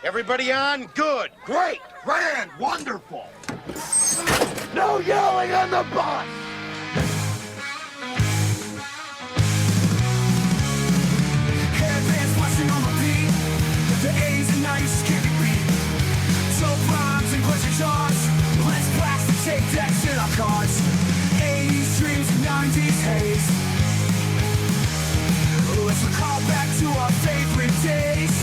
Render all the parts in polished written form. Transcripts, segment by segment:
Everybody on? Good. Great, grand, wonderful. No yelling on the bus. Headbands flashing on the beat. The 80s and 90s can't be beat. So rhymes and pushing charts. Let's blast the tape decks in our cars. 80s dreams and 90s haze. Let's recall back to our favorite days.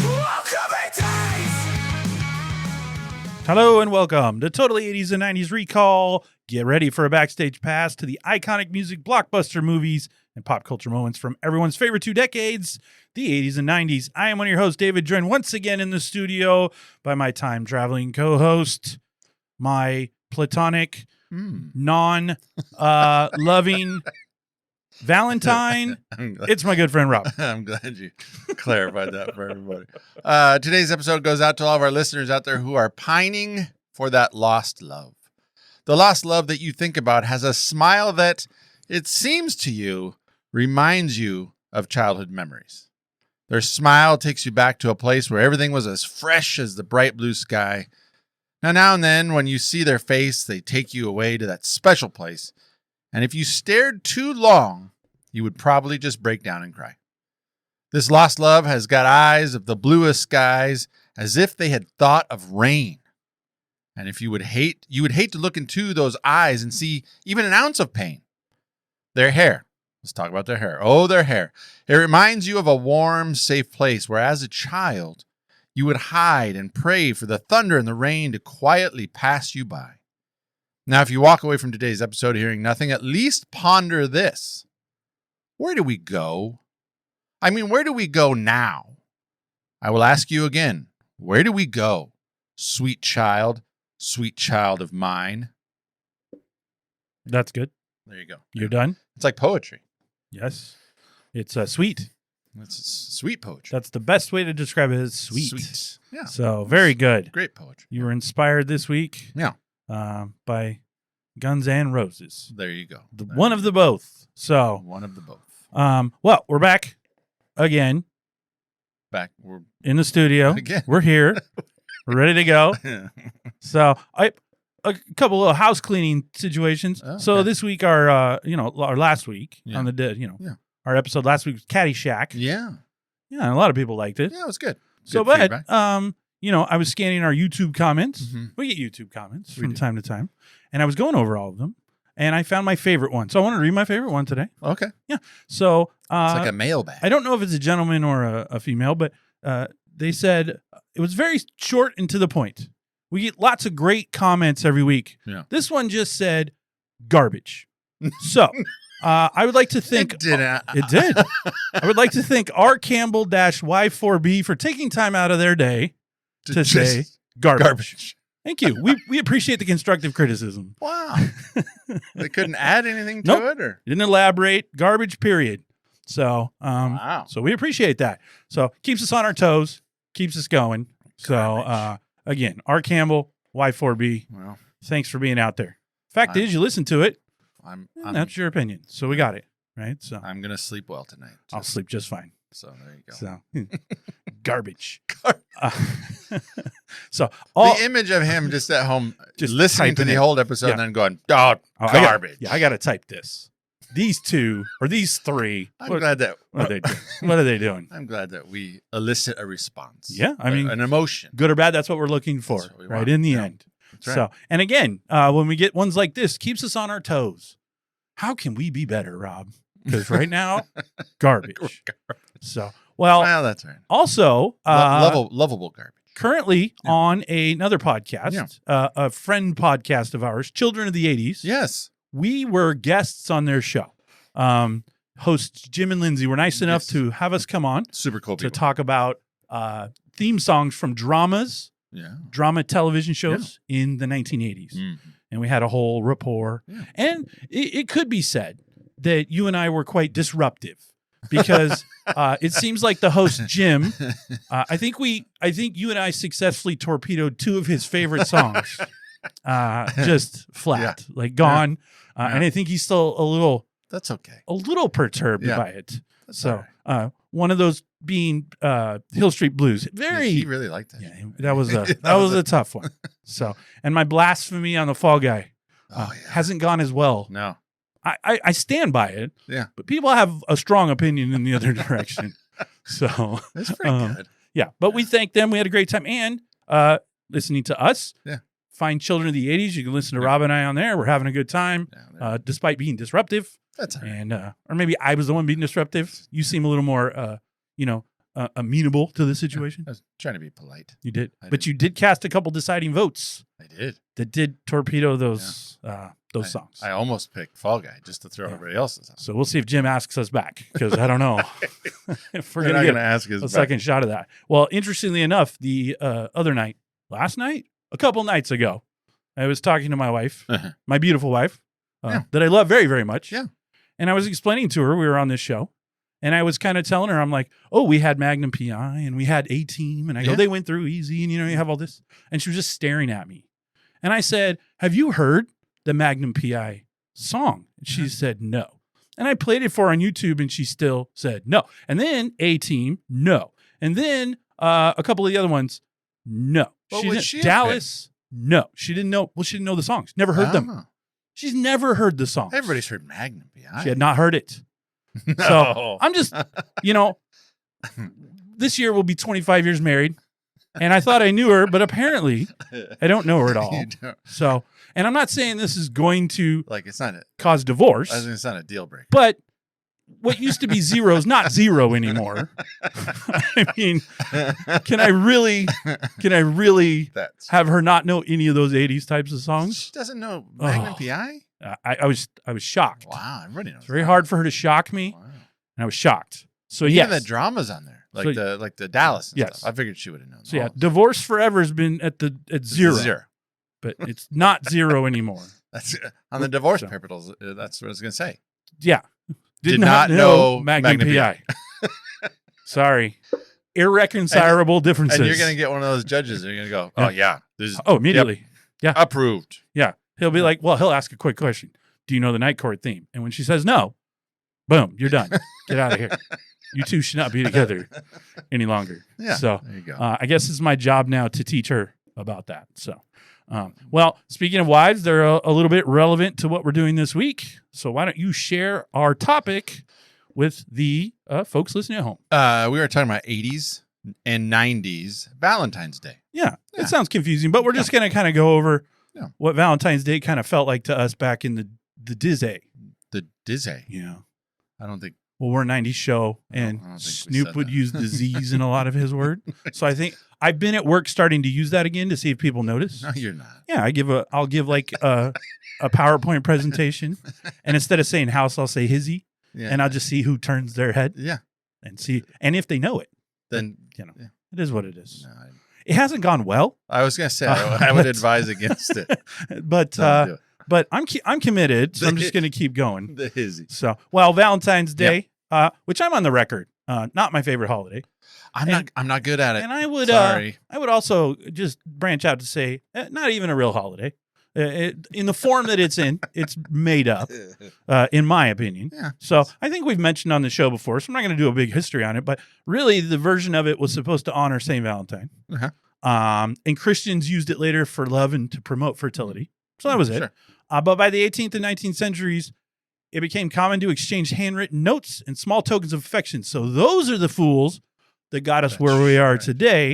Welcome days. Hello and welcome to Totally 80s and 90s Recall. Get ready for a backstage pass to the iconic music blockbuster movies and pop culture moments from everyone's favorite 2 decades, the 80s and 90s. I am one of your hosts, David, joined once again in the studio by my time-traveling co-host, my platonic, non-loving Valentine. It's my good friend, Rob. I'm glad you clarified that for everybody. Today's episode goes out to all of our listeners out there who are pining for that lost love. The lost love that you think about has a smile that, it seems to you, reminds you of childhood memories. Their smile takes you back to a place where everything was as fresh as the bright blue sky. Now and then, when you see their face, they take you away to that special place. And if you stared too long, you would probably just break down and cry. This lost love has got eyes of the bluest skies, as if they had thought of rain. And if you would hate to look into those eyes and see even an ounce of pain. Their hair. Let's talk about their hair. Oh, their hair. It reminds you of a warm, safe place where as a child, you would hide and pray for the thunder and the rain to quietly pass you by. Now, if you walk away from today's episode hearing nothing, at least ponder this. Where do we go? I mean, where do we go now? I will ask you again, where do we go? Sweet child of mine. That's good. There you go. You're done? It's like poetry. Yes. It's sweet. It's sweet poetry. That's the best way to describe it, is sweet. Sweet. Yeah. So, very good. Great poetry. You were inspired this week. Yeah. By Guns N' Roses. There you go. One of the both. So, one of the both. Well, we're back again. We're in the studio. again. We're here. We're ready to go. So, a couple of house cleaning situations. Oh, okay. So this week, our last week Yeah. on the dead, Yeah. our episode last week was Caddyshack. Yeah. Yeah, a lot of people liked it. Yeah, it was good. So, Good but feedback. I was scanning our YouTube comments. Mhm. We get YouTube comments We from do. time to time, and I was going over all of them, and I found my favorite one. So I want to read my favorite one today. Okay. So It's like a mailbag. I don't know if it's a gentleman or a female, but they said it was very short and to the point. We get lots of great comments every week. Yeah. This one just said garbage. So I would like to thank It didn't. It did. I would like to thank R. Campbell-Y4B for taking time out of their day to say garbage. Thank you. We appreciate the constructive criticism. Wow. They couldn't add anything to Nope. it, or Didn't elaborate. Garbage, period. So, wow. so we appreciate that. So keeps us on our toes, keeps us going. So, Garbage. again, R. Campbell, Y4B, Well, thanks for being out there. Fact is, you listen to it, I'm and that's your opinion. So we got it, right? So I'm gonna sleep well tonight. I'll sleep just fine. So there you go. So garbage. So all The image of him just at home, Just listening to typing the it. whole episode, Yeah. and then going, "Oh, Oh, garbage." I got to type this. These two or these three. I'm What, glad that. what are they doing? What are they doing? I'm glad that we elicit a response. Yeah, I mean, an emotion. good or bad, that's what we're looking for, That's what we right? want. In the Yeah. end. That's right. So, and again, when we get ones like this, keeps us on our toes. How can we be better, Rob? Because right now, garbage. So, well, That's right. also, Lovable garbage. currently Yeah. on another podcast, a friend podcast of ours, Children of the 80s. Yes. We were guests on their show. Hosts Jim and Lindsay were nice enough Yes. to have us come on Super cool to people. talk about theme songs from drama television shows in the 1980s. Mhm. And we had a whole rapport. Yeah. And it could be said that you and I were quite disruptive because it seems like the host, Jim, I think you and I successfully torpedoed 2 of his favorite songs. Just flat, like gone. And I think he's still a little That's okay. perturbed Yeah. by it. That's So all right. one of those being Hill Street Blues. Very He really liked that. yeah, that was a tough one. So, and my blasphemy on the Fall Guy hasn't gone as well. No. I stand by it. Yeah. But people have a strong opinion in the other direction. So That's pretty good. yeah. But we thank them. We had a great time. And listening to us. Yeah. Find Children of the 80s. You can listen to Yeah. Rob and I on there. We're having a good time. Yeah, Despite being disruptive. that's all right. And or maybe I was the one being disruptive. You seem a little more amenable to the situation. I was trying to be polite. You did. I But you did cast a couple deciding votes I did. that did torpedo those songs. I almost picked Fall Guy just to throw Yeah. everybody else's on. So we'll see if Jim asks us back, because I don't know if we're They're going not to going to get ask us a back. second shot of that. Well, interestingly enough, the other night, last night, a couple nights ago, I was talking to my wife, Uh-huh. my beautiful wife, Yeah. that I love very, very much. Yeah. And I was explaining to her, we were on this show, and I was kind of telling her, I'm like, oh, we had Magnum PI and we had A-Team. And I go, Yeah. they went through easy and, you have all this. And she was just staring at me. And I said, have you heard the Magnum PI song? And she said, no. And I played it for her on YouTube and she still said no. And then A-Team, no. And then a couple of the other ones, no. What She would didn't- she have Dallas, no. She didn't know. Well, she didn't know the songs. Never heard them. Oh. She's never heard the songs. Everybody's heard Magnum PI. She had not heard it. No. So I'm just, this year we'll be 25 years married. And I thought I knew her, but apparently I don't know her at all. You don't- So, and I'm not saying this is going to like it's not a, cause divorce, it's not a deal breaker. but what used to be zero is not zero anymore. I mean, can I really That's have her not know any of those 80s types of she songs? doesn't know Magnum Oh. PI. I was shocked. Wow, everybody knows. It's very hard for her to shock me, Wow. and I was shocked. So Even yes, the drama's on there, So- like the Dallas. And Yes. stuff. I figured she would have known. so yeah, those. divorce forever has been at zero, Zero. but it's not zero anymore. That's on the divorce So. papers. That's what I was gonna say. Yeah, Did not know Magnum Magnum PI. Sorry, irreconcilable differences. And you're gonna get one of those judges. And you're gonna go, oh yeah, this is immediately. approved. Yeah, he'll be like, well, he'll ask a quick question. Do you know the Night Court theme? And when she says no, boom, you're done. Get out of here. You two should not be together any longer. Yeah. So there you go. I guess it's my job now to teach her about that. So, well, speaking of wives, they're a little bit relevant to what we're doing this week. So why don't you share our topic with the folks listening at home? We were talking about 80s and 90s Valentine's Day. Yeah, Yeah. it sounds confusing, but we're just going to kind of go over Yeah. what Valentine's Day kind of felt like to us back in the Disney. The Disney. Yeah. I don't think. Well, we're a 90s show, and I don't think we Snoop said would that. use the Z's in a lot of his word. So I think I've been at work starting to use that again to see if people notice. No, you're not. Yeah, I'll give like a PowerPoint presentation, and instead of saying house, I'll say hizzy, Yeah. and I'll just see who turns their head Yeah. and see, and if they know it, Then you know, yeah. it is what it is. no, It hasn't gone well, I was gonna say I would advise against it. but Don't do it. but I'm committed, so I'm just going to keep going. The hizzy. So, well, Valentine's Day, which I'm on the record, not my favorite holiday. I'm not good at it. And I would Sorry. I would also just branch out to say not even a real holiday. In the form that it's in, it's made up, in my opinion. Yeah. So I think we've mentioned on the show before, so I'm not going to do a big history on it, but really the version of it was supposed to honor St. Valentine. Uh-huh. And Christians used it later for love and to promote fertility. So that was it. Sure. But by the 18th and 19th centuries, it became common to exchange handwritten notes and small tokens of affection. So those are the fools that got us where we are Right. today.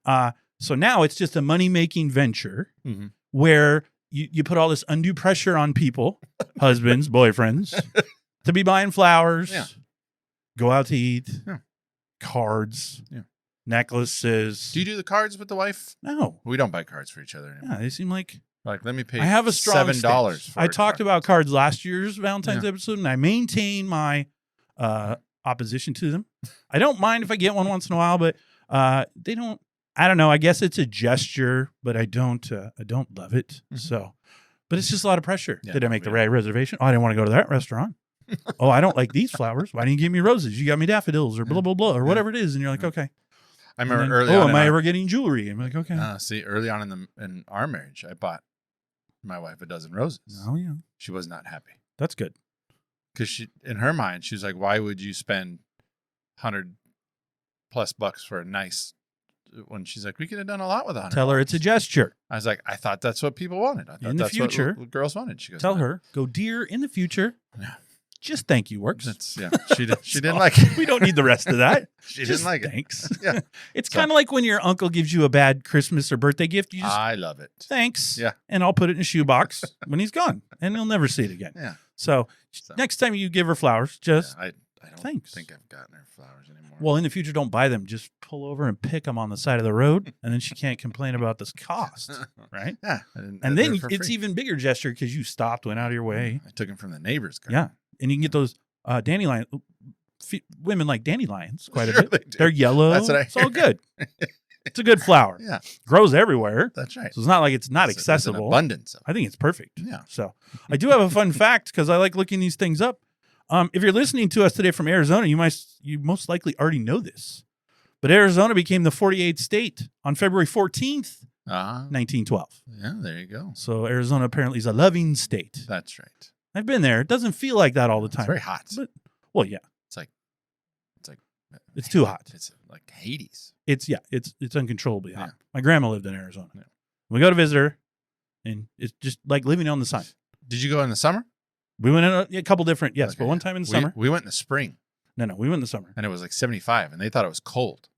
Yes. So now it's just a money-making venture Mhm. where you put all this undue pressure on people, husbands, boyfriends, to be buying flowers, Yeah. go out to eat, Yeah. cards, Yeah. necklaces. Do you do the cards with the wife? No. We don't buy cards for each other anymore. Yeah, they seem like Like, let me pay. I have a strong $7. stance. For I a talked card. about cards last year's Valentine's Yeah. episode, and I maintain my opposition to them. I don't mind if I get one once in a while, but they don't. I don't know. I guess it's a gesture, but I don't love it. Mhm. So, but it's just a lot of pressure. Yeah, Did I make the yeah. right reservation? Oh, I didn't want to go to that restaurant. Oh, I don't like these flowers. Why didn't you give me roses? You got me daffodils or blah blah blah or Yeah. whatever it is, and you're like, okay. I And remember then, early oh, on. am in I our- ever getting jewelry? I'm like, okay. See, early on in our marriage, I bought my wife a dozen roses. Oh yeah, She was not happy that's good. because she, in her mind, she was like, "Why would you spend $100 $100+ for a nice. When she's like, we could have done a lot with $100. Tell her it's a gesture. I was like, I thought that's what people wanted. I thought In the that's future, what girls wanted. She goes, Tell "No." her, go, dear, in the future, Yeah. just thank you works. She didn't like it. We don't need the rest of that. She Just didn't like thanks. it. Yeah. It's kind of like when your uncle gives you a bad Christmas or birthday gift. You just I love it. thanks. Yeah. And I'll put it in a shoebox when he's gone, and he'll never see it again. Yeah. So next time you give her flowers, just I don't thanks. think I've gotten her flowers anymore. well, in the future, don't buy them. Just pull over and pick them on the side of the road, and then she can't complain about this cost, right? Yeah. And then it's even bigger gesture because you stopped, went out of your way. I took him from the neighbor's car. Yeah, and you can get those dandelion. Women like dandelions quite a Sure bit. they do. They're yellow. That's what I it's all hear. good. It's a good flower. Yeah. Grows everywhere. That's right. So it's not like it's not There's an accessible. abundance of it. I think it's perfect. Yeah. So I do have a fun fact because I like looking these things up. If you're listening to us today from Arizona, you most likely already know this. But Arizona became the 48th state on February 14th, 1912. Yeah, there you go. So Arizona apparently is a loving state. That's right. I've been there. It doesn't feel like that all the time. It's very hot. But, well, yeah. It's like It's too hot. It's like Hades. It's uncontrollably hot. Yeah. My grandma lived in Arizona. Yeah. We go to visit her, and it's just like living on the sun. Did you go in the summer? We went in a couple different, yes, Okay. but one time in the summer. We went in the spring, No, we went in the summer. and it was like 75, and they thought it was cold.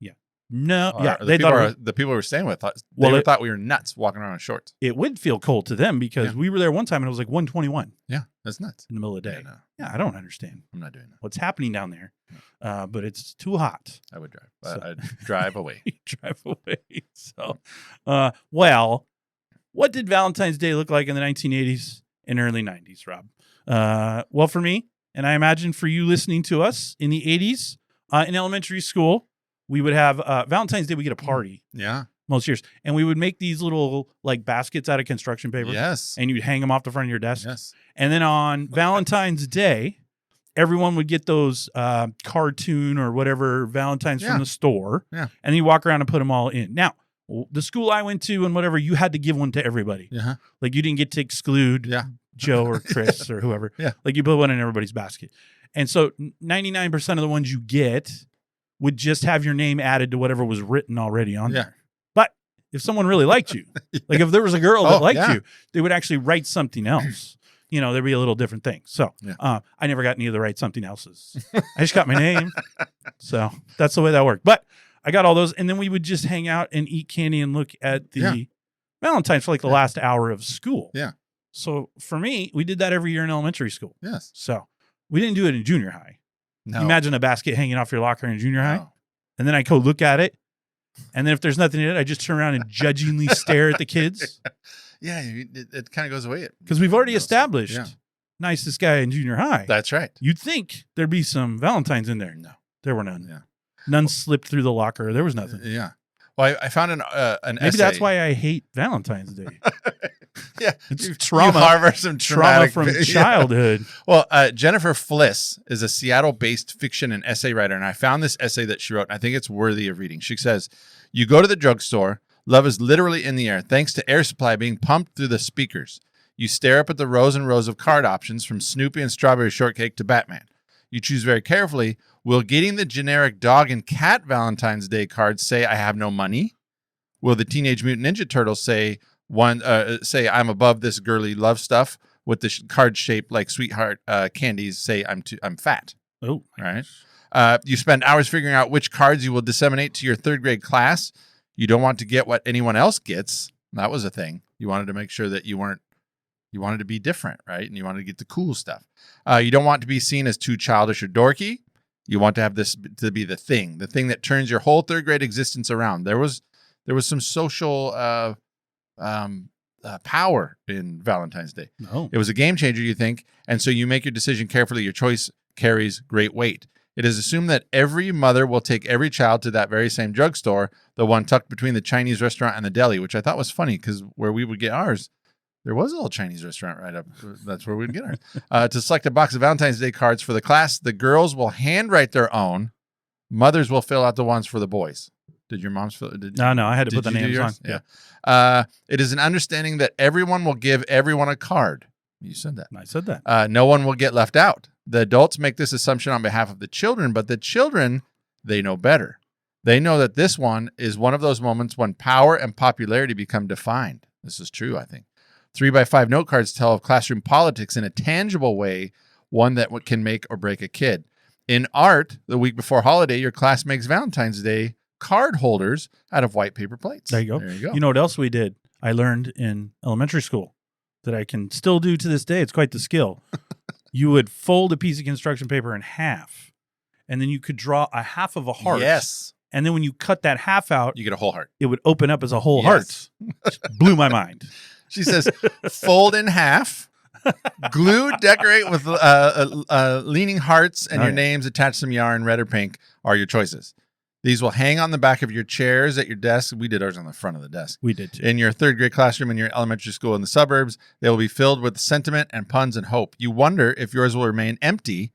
No, yeah, Or they thought the people we were staying with thought Well, thought we were nuts walking around in shorts. it would feel cold to them because Yeah. we were there one time and it was like 121 Yeah, that's nuts. in the middle of the day. Yeah, no, Yeah, I don't understand I'm not doing that. what's happening down there, but it's too hot. I would drive. So- I'd drive away. Drive away. So, well, what did Valentine's Day look like in the 1980s and early 90s, Rob? Well, for me, and I imagine for you listening to us in the 80s, in elementary school, we would have Valentine's Day. We get a party Yeah. most years, and we would make these little like baskets out of construction paper, Yes. and you'd hang them off the front of your desk. Yes. And then on Valentine's Day, everyone would get those cartoon or whatever Valentines Yeah. from the store, Yeah. and you walk around and put them all in. Now, the school I went to and whatever, you had to give one to everybody. Yeah. Like you didn't get to exclude Yeah. Joe or Chris or whoever. Yeah. Like you put one in everybody's basket. And so 99% of the ones you get would just have your name added to whatever was written already on Yeah. there. But if someone really liked you, like if there was a girl that Oh, liked yeah. you, they would actually write something else. You know, there'd be a little different thing. So Yeah. I never got any of the right something else's. I just got my name. So that's the way that worked. But I got all those. And then we would just hang out and eat candy and look at the Yeah. Valentines for like the last hour of school. Yeah. So for me, we did that every year in elementary school. Yes. So we didn't do it in junior high. No. Imagine a basket hanging off your locker in junior high. No. And then I go look at it. And then if there's nothing in it, I just turn around and judgingly stare at the kids. Yeah. It kind of goes away. Because we've already No, established yeah. nicest guy in junior high. That's right. You'd think there'd be some Valentines in there. No. There were none. Yeah. None slipped through the locker. There was nothing. Yeah. Well, I found an Maybe essay. that's why I hate Valentine's Day. Yeah. It's You trauma. harbor some Trauma traumatic from Yeah. childhood. Well, Jennifer Fliss is a Seattle-based fiction and essay writer, and I found this essay that she wrote, and I think it's worthy of reading. She says, "You go to the drugstore, love is literally in the air, thanks to air supply being pumped through the speakers. You stare up at the rows and rows of card options from Snoopy and Strawberry Shortcake to Batman. You choose very carefully. Will getting the generic dog and cat Valentine's Day cards say I have no money? Will the Teenage Mutant Ninja Turtles say I'm above this girly love stuff? With the card shaped like sweetheart candies say I'm fat? Oh, Right. You spend hours figuring out which cards you will disseminate to your third grade class. You don't want to get what anyone else gets. That was a thing. You wanted to make sure that you wanted to be different, right? And you wanted to get the cool stuff. You don't want to be seen as too childish or dorky. You want to have this to be the thing that turns your whole third grade existence around. There was some social power in Valentine's Day. no. It was a game changer, you think, and so you make your decision carefully. Your choice carries great weight. It is assumed that every mother will take every child to that very same drugstore, the one tucked between the Chinese restaurant and the deli, which I thought was funny because where we would get ours, there was a little Chinese restaurant right up. That's where we'd get ours. To select a box of Valentine's Day cards for the class, the girls will handwrite their own. Mothers will fill out the ones for the boys. Did your moms fill? No, I had to Did put the you do names on. yours? Yeah. It is an understanding that everyone will give everyone a card. You said that. I said that. No one will get left out. The adults make this assumption on behalf of the children, but the children, they know better. They know that this one is one of those moments when power and popularity become defined. This is true, I think. 3x5 note cards tell of classroom politics in a tangible way, one that can make or break a kid. In art, the week before holiday, your class makes Valentine's Day card holders out of white paper plates. There you go. There you go. You know what else we did? I learned in elementary school that I can still do to this day. It's quite the skill. You would fold a piece of construction paper in half, and then you could draw a half of a heart. Yes. And then when you cut that half out, You get a whole heart. it would open up as a whole Yes. heart. Just blew my mind. She says, fold in half, glue, decorate with leaning hearts, and Oh, your yeah. names, attach some yarn, red or pink are your choices. These will hang on the back of your chairs at your desk. We did ours on the front of the desk. We did too. In your third grade classroom in your elementary school in the suburbs, they will be filled with sentiment and puns and hope. You wonder if yours will remain empty.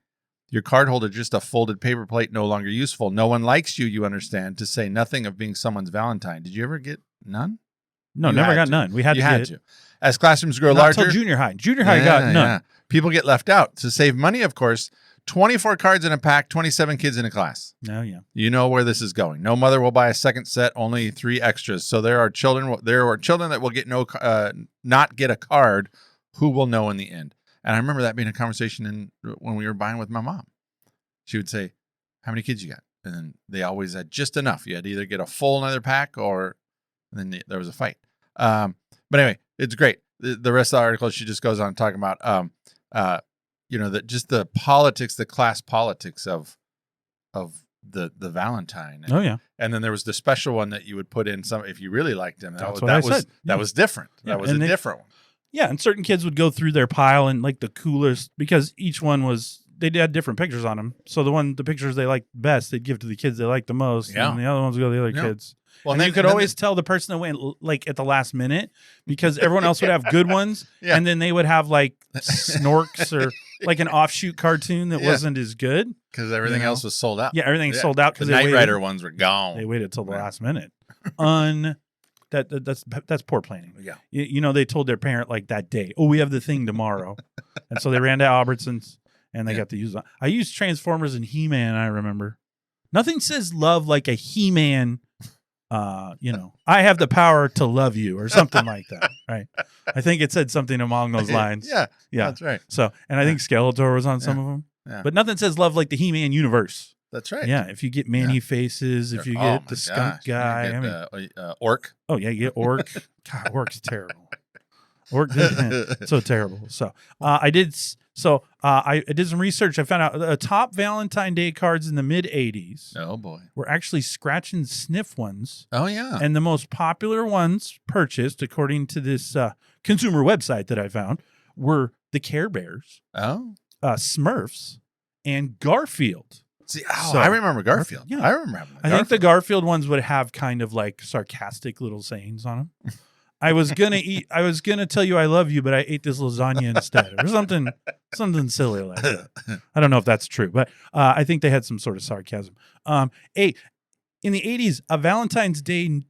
Your card holder, just a folded paper plate, no longer useful. No one likes you, you understand, to say nothing of being someone's Valentine. Did you ever get none? No, You never had got to. none. We had You to had get to. it. As classrooms grow Not larger, until junior high. Junior high got none. yeah. People get left out. To save money, of course, 24 cards in a pack, 27 kids in a class. Oh, yeah. You know where this is going. No mother will buy a second set, only 3 extras. So there are children that will get not get a card who will know in the end. And I remember that being a conversation when we were buying with my mom. She would say, "How many kids you got?" And then they always had just enough. You had to either get a full another pack or and then there was a fight. But anyway, it's great. The rest of the article, she just goes on talking about just the politics, the class politics of the Valentine. Oh, yeah. And then there was the special one that you would put in some if you really liked him. That's what I said. That Yeah. was different. Yeah, That was a and different one. Yeah, and certain kids would go through their pile and like the coolest because each one they had different pictures on them. So the pictures they liked best, they'd give to the kids they liked the most, Yeah. and the other ones would go to the other Yeah. kids. Well, And you could always tell the person that went like at the last minute because everyone else would have good ones, Yeah. and then they would have like Snorks or like an offshoot cartoon that Yeah. wasn't as good. because everything you know. else was sold out. Yeah, everything sold out The because Knight Rider ones were gone. They waited till the Yeah. last minute. That's poor planning. Yeah. They told their parent like that day, "Oh, we have the thing tomorrow," and so they ran to Albertsons and they got to use. I used Transformers and He-Man. I remember. Nothing says love like a He-Man. I have the power to love you, or something like that. Right? I think it said something along those lines. Yeah, Yeah. that's right. So, and I think Skeletor was on some of them. Yeah. But nothing says love like the He-Man universe. That's right. Yeah, if you get Manny Faces, if you get the skunk guy, Orc. oh yeah, you get Orc. God, Orc's terrible. Orc, so terrible. So I did some research. I found out top Valentine Day cards in the mid '80s Oh boy. were actually scratch and sniff ones, Oh yeah. and the most popular ones purchased, according to this consumer website that I found, were the Care Bears, Oh. Smurfs, and Garfield. See, So- I remember Garfield. Yeah. I remember having I think the Garfield ones would have kind of like sarcastic little sayings on them. I was gonna tell you I love you, but I ate this lasagna instead, or something silly like that. I don't know if that's true, but I think they had some sort of sarcasm. In the '80s, a Valentine's Day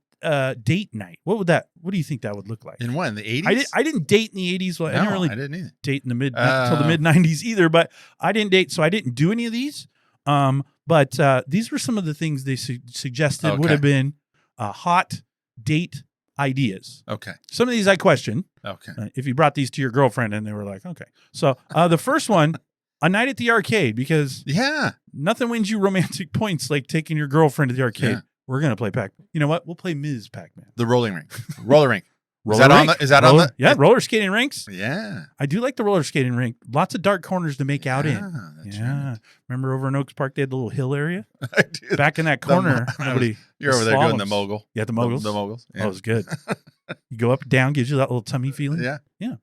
date night. What do you think that would look like? In when? The 80s? I didn't date in the '80s. Well, I didn't really I didn't either. date in the until the mid '90s either. But I didn't date, so I didn't do any of these. But these were some of the things they suggested would Okay. have been hot date ideas. Okay. Some of these I question. Okay. If you brought these to your girlfriend and they were like, okay. So the first one, a night at the arcade, because Yeah. nothing wins you romantic points like taking your girlfriend to the arcade. Yeah. We're gonna play Pac. You know what? We'll play Ms. Pac-Man. The rolling rink. Roller rink. Roller that on rink? the- is that on Roller- the- Yeah, roller skating rinks. Yeah. I do like the roller skating rink. Lots of dark corners to make out in. That's Yeah. right. Remember over in Oaks Park, they had the little hill area? I do. Back in that corner, nobody. You're over there doing the slaloms. mogul. Yeah, the moguls. The moguls. Oh, it was good. You go up and down, gives you that little tummy feeling. Yeah.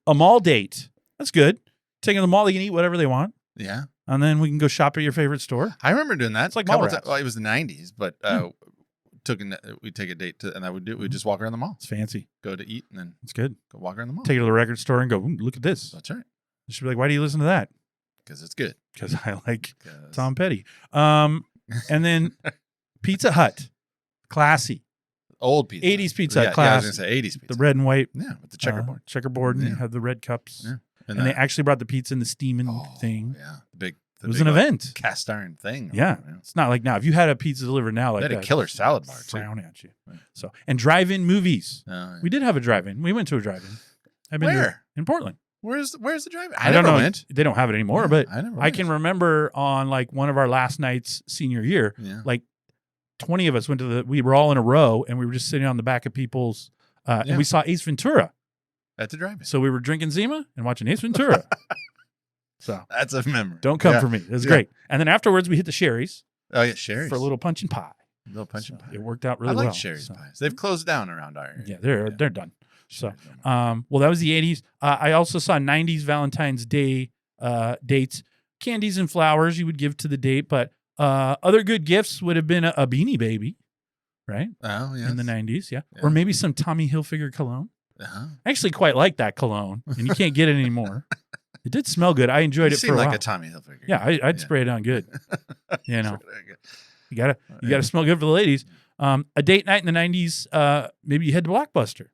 A mall date. That's good. Taking the mall, they can eat whatever they want. Yeah. And then we can go shop at your favorite store. I remember doing that. It's like a couple mall times. rats. Well, it was the 90s, but we'd take a date and we'd just walk around the mall, It's fancy. go to eat, and then It's good. go walk around the mall. Take it to the record store and go, "Ooh, look at this." That's right. You should be like, why do you listen to that? Because it's good. Because I like 'Cause- Tom Petty. And then Pizza Hut. Classy. Old pizza. 80s Pizza Hut, Yeah, I was class. going to say 80s pizza. The red and white Yeah, with the checkerboard. checkerboard, and you Yeah. have the red cups. Yeah. And they actually brought the pizza in the steaming Oh, thing. Yeah. The big It was an event. Cast iron thing. Yeah. It's not like now. If you had a pizza delivered now, like they had a killer salad bar, too. Frown at you. So, and drive-in movies. Oh, yeah. We did have a drive-in. We went to a drive-in. I've been Where? in Portland. Where's the drive-in? I don't never know. went. They don't have it anymore, Yeah, but I never I went. can remember on like one of our last nights senior year, Yeah. like 20 of us we were all in a row and we were just sitting on the back of people's, and we saw Ace Ventura. At the drive-in. So we were drinking Zima and watching Ace Ventura. So That's a memory. don't come for me. It was great. And then afterwards we hit the Sherry's Oh, yeah, Sherry's. for a little punch and pie. Little punch and So pie. it worked out really I like well. Sherry's So, pies. They've closed down around our area. yeah, they're done. So, Sherry's done. well, that was the 80s. I also saw 90s Valentine's Day dates, candies and flowers you would give to the date, but other good gifts would have been a Beanie Baby, right? Oh, yeah. In the 90s, yeah. Yeah. Or maybe some Tommy Hilfiger cologne. Uh-huh. I actually quite like that cologne, and you can't get it anymore. It did smell good. I enjoyed You it for seem a like while. a Tommy Hilfiger. Yeah, I'd Yeah. spray it on good. You know, Yeah. you gotta smell good for the ladies. A date night in the 90s, maybe you head to Blockbuster,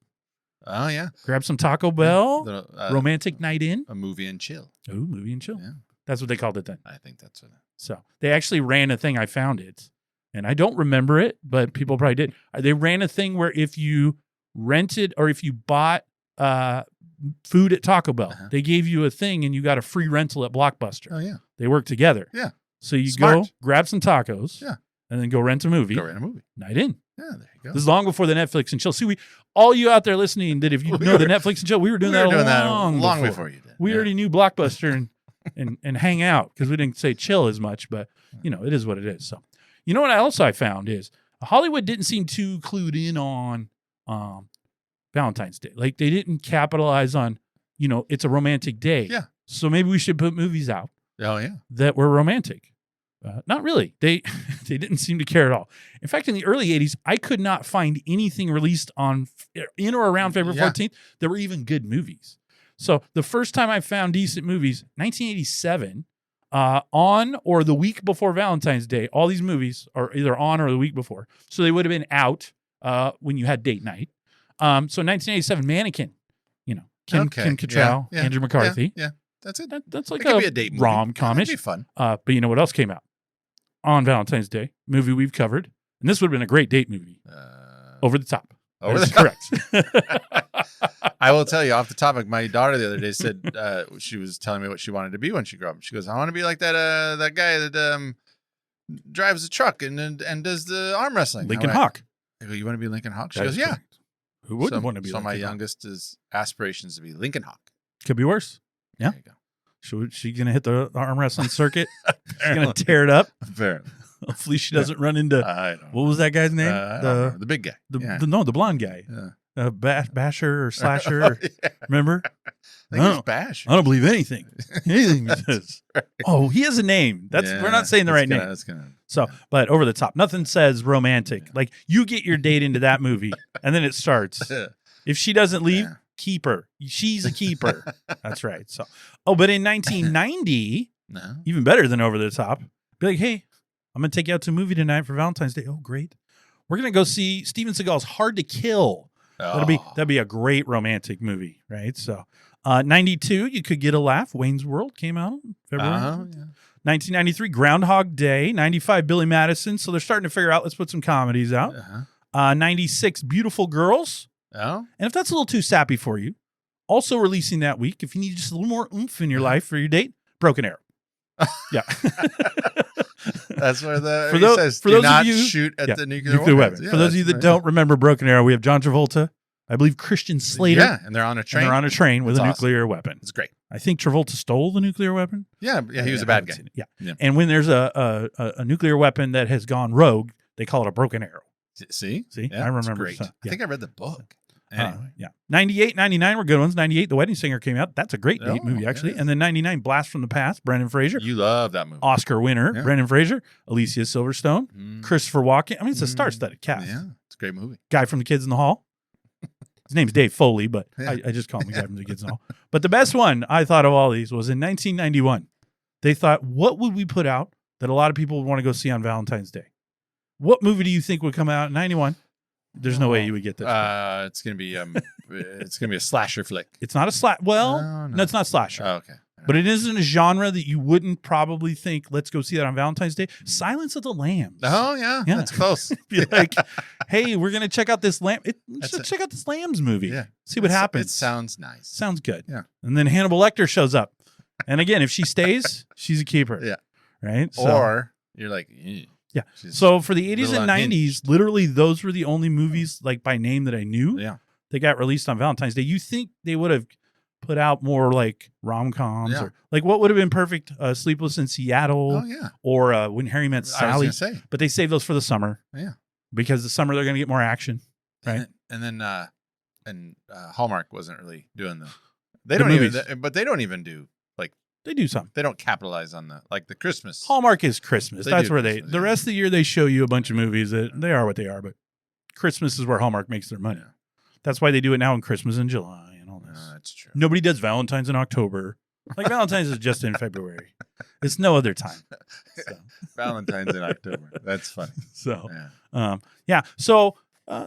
Oh, yeah. grab some Taco Bell, Little, romantic night in. a movie and chill. Ooh, movie and chill. Yeah. That's what they called it then. I think that's what. So they actually ran a thing. I found it, and I don't remember it, but people probably did. They ran a thing where if you rented or if you bought food at Taco Bell, Uh-huh. they gave you a thing and you got a free rental at Blockbuster. Oh, yeah. They work together. Yeah. So you Smart. go grab some tacos. Yeah. And then go rent a movie. Go rent a movie. Night in. Yeah, there you go. This is long before the Netflix and chill. See, all you out there listening, that if you We know the were- Netflix and chill, we were doing We were that long before you did. we Yeah. already knew Blockbuster and hang out because we didn't say chill as much, but you know, it is what it is. So, you know what I found is Hollywood didn't seem too clued in on Valentine's Day. Like they didn't capitalize on, you know, it's a romantic day. Yeah. So maybe we should put movies out Oh, yeah. that were romantic. Not really. They they didn't seem to care at all. In fact, in the early 80s, I could not find anything released in or around February 14th that were even good movies. So the first time I found decent movies, 1987, on or the week before Valentine's Day. All these movies are either on or the week before. So they would have been out when you had date night. So 1987, Mannequin, you know, Kim Cattrall, Yeah. Andrew McCarthy. Yeah. That's it. That's like It could be a date movie. rom-comish. That'd be fun. But you know what else came out on Valentine's Day? Movie we've covered, and this would have been a great date movie. Over the Top. Over That's the correct. I will tell you off the topic. My daughter the other day said she was telling me what she wanted to be when she grew up. She goes, "I want to be like that guy that drives a truck and does the arm wrestling." Lincoln I went, Hawk. I go, "You want to be Lincoln Hawk?" She That goes, is "Yeah." correct. Who wouldn't want to be? So Lincoln my Hawk? youngest is aspirations to be Lincoln Hawk. Could be worse. Yeah. There you go. She gonna hit the arm wrestling circuit? She's gonna tear it up. Apparently. Hopefully, she doesn't run into I don't know. what was that guy's name? I don't remember. The big guy. Yeah. The blonde guy. Yeah. Basher or Slasher. Oh, yeah. Remember? I think it was Bash. I don't believe anything. Anything he says. Oh, he has a name. We're not saying the right name. That's gonna, So, but Over the Top. Nothing says romantic. Like you get your date into that movie, and then it starts. If she doesn't leave, keep her. She's a keeper. That's right. So, but in 1990, no. even better than Over the Top, be like, hey, I'm gonna take you out to a movie tonight for Valentine's Day. Oh, great. We're gonna go see Steven Seagal's Hard to Kill. That'd be a great romantic movie, right? So, 92, you could get a laugh. Wayne's World came out in February. 1993, Groundhog Day. 95, Billy Madison. So they're starting to figure out, let's put some comedies out. 96, Beautiful Girls. Oh, And if that's a little too sappy for you, also releasing that week, if you need just a little more oomph in your life for your date, Broken Arrow. Yeah. that's where For those- says, for do those of not you- shoot at Yeah, the nuclear weapon. weapons. Yeah, For those of you that don't remember Broken Arrow, we have John Travolta, I believe Christian Slater. Yeah, and they're on a And train. they're on a train with That's a awesome. nuclear weapon. It's great. I think Travolta stole the nuclear weapon. Yeah, he was a bad guy. Yeah. Yeah. And when there's a nuclear weapon that has gone rogue, they call it a broken arrow. See? See? Yeah, I remember. It's great. So, I yeah. think I read the book. Anyway. Yeah. 98, 99 were good ones. 98, The Wedding Singer came out. That's a great date Oh, movie, actually. yeah. And then 99, Blast from the Past, Brendan Fraser. You love that movie. Oscar winner, Yeah. Brendan Fraser. Alicia Silverstone. Mm. Christopher Walken. I mean, it's a star-studded cast. Yeah, it's a great movie. Guy from The Kids in the Hall. His name's Dave Foley, but Yeah. I just call him the guy from The Kids in the Hall. But the best one I thought of all these was in 1991. They thought, what would we put out that a lot of people would want to go see on Valentine's Day? What movie do you think would come out in 91? There's no way you would get this. It's gonna be a slasher flick. It's not a slash. Well, No, no, it's not slasher. Oh, okay. But it isn't a genre that you wouldn't probably think, let's go see that on Valentine's Day. Silence of the Lambs. Oh yeah, Yeah. that's close. Be like, hey, we're gonna check out this check out this Lambs movie. Yeah. See what happens. It sounds nice. Sounds good. Yeah. And then Hannibal Lecter shows up. And again, if she stays, she's a keeper. Yeah. Right? So, Or you're like, yeah. she's So for the 80s little and 90s, unhinged. literally those were the only movies like by name that I knew yeah. that got released on Valentine's Day. You think they would have put out more like rom-coms Yeah. or like what would have been perfect? Sleepless in Seattle Oh yeah. or When Harry Met Sally. I was gonna say. But they saved those for the summer. Yeah. Because the summer they're going to get more action. Right. And then Hallmark wasn't really doing they The don't movies. even, but they don't even do They do something. they don't capitalize on the Christmas. Hallmark is Christmas. They That's do where Christmas, the yeah. rest of the year they show you a bunch of movies that they are what they are, but Christmas is where Hallmark makes their money. Yeah. That's why they do it now in Christmas in July and all this. That's true. Nobody does Valentine's in October. Like Valentine's is just in February. It's no other time. So, Valentine's in October. That's funny. so Yeah. yeah. So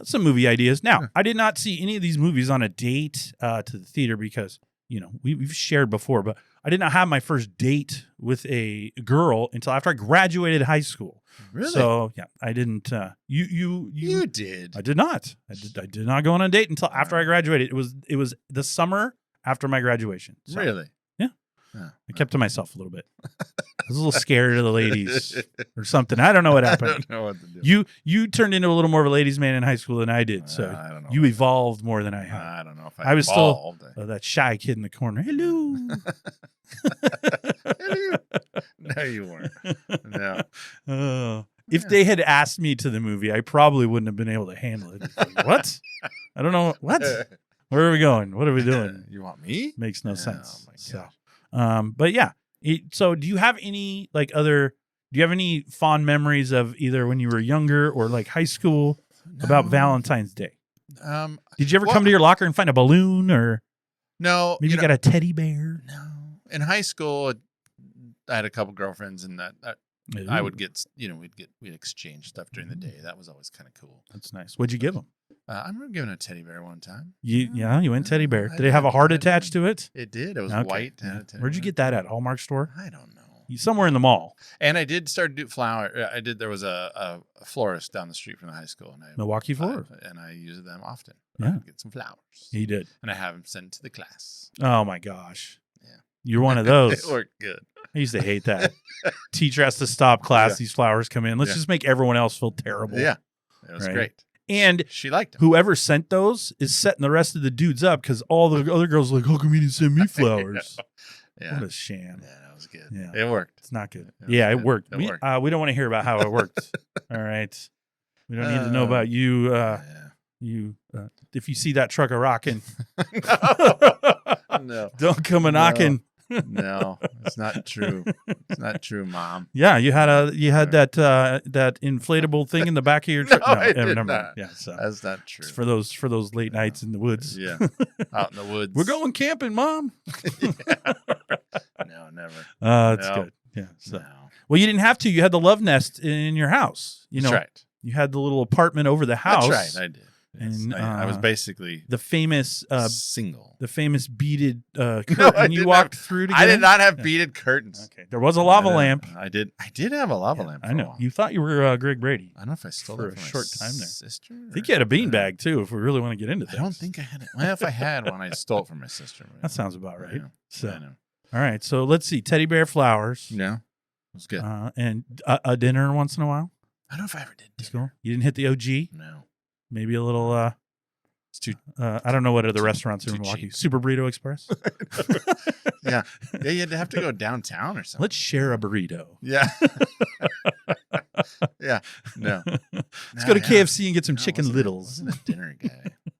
some movie ideas. Now, Yeah. I did not see any of these movies on a date to the theater because, you know, we've shared before, but I did not have my first date with a girl until after I graduated high school. Really? So yeah, I didn't. You did. I did not. I did not go on a date until after I graduated. It was the summer after my graduation. So Really? Yeah. Oh, I kept to myself a little bit. I was a little scared of the ladies or something. I don't know what I happened. don't know what to do. You turned into a little more of a ladies' man in high school than I did. So I don't know. you evolved more than I have. I don't know if I was still evolved. that shy kid in the corner. Hello. No, you weren't. No. If they had asked me to the movie, I probably wouldn't have been able to handle it. Like, what? I don't know. What? Where are we going? What are we doing? You want me? Makes no Oh, sense. my So, gosh. but yeah. So do you have any do you have any fond memories of either when you were younger or like high school about No. Valentine's Day? Did you ever Well- come to your locker and find a balloon or No. maybe you got a teddy bear? No. In high school, I had a couple girlfriends, and that I would get, we'd exchange stuff during the day. That was always kind of cool. That's nice. What'd you give them? I remember giving a teddy bear one time. You went teddy bear. I Did it have a heart did. attached to it? It did. It was Okay. white. Yeah. and a teddy Where'd you bear. get that at? Hallmark store? I don't know. Somewhere in the mall. And I did start to do flower. There was a florist down the street from the high school, and Milwaukee Florist. and I used them often. Yeah. I'd get some flowers, He did. and I have them sent to the class. Oh my gosh. Yeah. You're one of those. It worked good. I used to hate that. Teacher has to stop class. Yeah. These flowers come in. Let's Yeah. just make everyone else feel terrible. Yeah, it was Right. great. And She liked them. whoever sent those is setting the rest of the dudes up because all the other girls are like, how come you didn't send me flowers? Yeah, What a sham. yeah, that was good. Yeah. It worked. It's not good. It was Yeah, it good. worked. It We worked. we don't want to hear about how it worked. All right. We don't need to know about you. Yeah. If you see that truck a rocking, No, don't come a knocking. no, it's not true. It's not true, Mom. Yeah, you had that inflatable thing in the back of your truck. No, I did never mind. not. Yeah, so That's not true. it's for those late nights in the woods. Yeah, out in the woods. We're going camping, Mom. No, never. That's No. good. Yeah. So, No. well, you didn't have to. You had the love nest in your house. You know, That's right. you had the little apartment over the house. That's right. I did. Yes. And, I was basically The famous, single. beaded curtain I you did walked not- through together. I did not have Yeah. beaded curtains. Okay, there was a lava lamp. I did have a lava lamp. I for a know. while. You thought you were Greg Brady. I don't know if I stole for that a from my short time there. sister. I think you had a beanbag too. If we really want to get into I things, don't think I had it. Well, if I had one, I stole it from my sister. that sounds about I right. know. So, I know. all right. So let's see. Teddy bear flowers. Yeah, it was good. And a dinner once in a while. I don't know if I ever did. That's dinner. cool. You didn't hit the OG. No, Maybe a little. it's too. I don't know what other restaurants in too Milwaukee. cheap. Super Burrito Express. Yeah, you'd have to go downtown or something. Let's share a burrito. Yeah. Yeah. No. Let's go to KFC and get some chicken littles. Wasn't a dinner guy.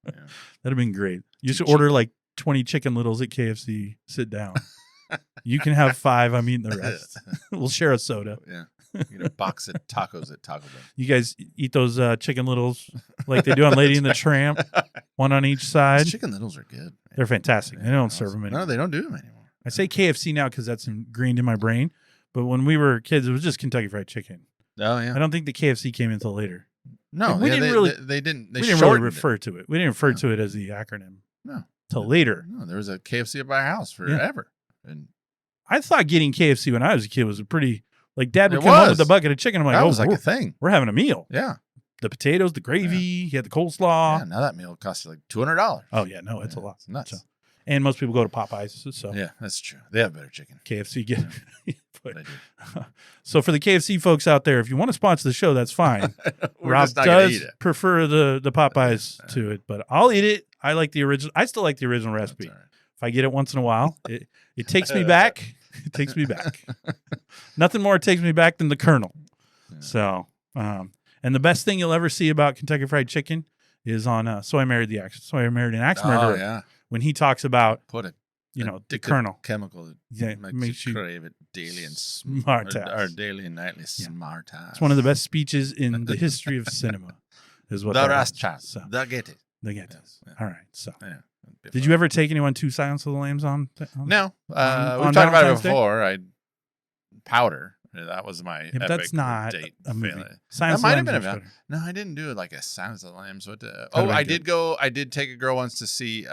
Yeah. That'd have been great. You should cheap. order like 20 chicken littles at KFC. Sit down. You can have 5. I'm eating the rest. We'll share a soda. Yeah. You get a box of tacos at Taco Bell. You guys eat those chicken littles like they do on Lady and the Tramp, one on each side. Those chicken littles are good. Man. They're fantastic. They don't serve them anymore. No, they don't do them anymore. I say KFC now because that's ingrained in my brain. But when we were kids, it was just Kentucky Fried Chicken. Oh yeah. I don't think the KFC came until later. No, we didn't really- They didn't. They we didn't really shortened refer to it. We didn't refer to it as the acronym. No. Till later. No, there was a KFC at my house forever, and I thought getting KFC when I was a kid was a pretty, like, Dad would It come home was. with a bucket of chicken. I'm like, That oh, was like we're, a thing. we're having a meal. Yeah. The potatoes, the gravy, he had the coleslaw. Yeah. Now that meal costs you like $200. Oh, yeah, no, it's a lot. It's nuts. So, and most people go to Popeyes, so Yeah, that's true. They have better chicken. KFC get. They do. So for the KFC folks out there, if you want to sponsor the show, that's fine. We're Rob just not gonna does eat it. prefer the Popeyes to it, but I'll eat it. I like the original. I still like the original That's recipe. all right. If I get it once in a while, it takes me back. It takes me back. Nothing more takes me back than the Colonel. Yeah. So, and the best thing you'll ever see about Kentucky Fried Chicken is on So I Married an Axe Oh, Murderer. yeah. when he talks about, Put it. you know, the Addictive Colonel. chemical that Yeah, makes you you crave it daily and smart or ass. daily and nightly Yeah. smart ass. It's one of the best speeches in the history of cinema. Is what The that rest was. chance. So, The get it. they get Yeah, this. yeah. All right. So, Yeah. did you ever take anyone to Silence of the Lambs on? No. on We've talked about it Valentine's Day? before. Powder. That was my Yeah, but epic that's not date a movie. failure. Silence That of might the have Lambs been is a better. No, I didn't do it like a Silence of the Lambs. What? That'd Oh, been I good. did go. I did take a girl once to see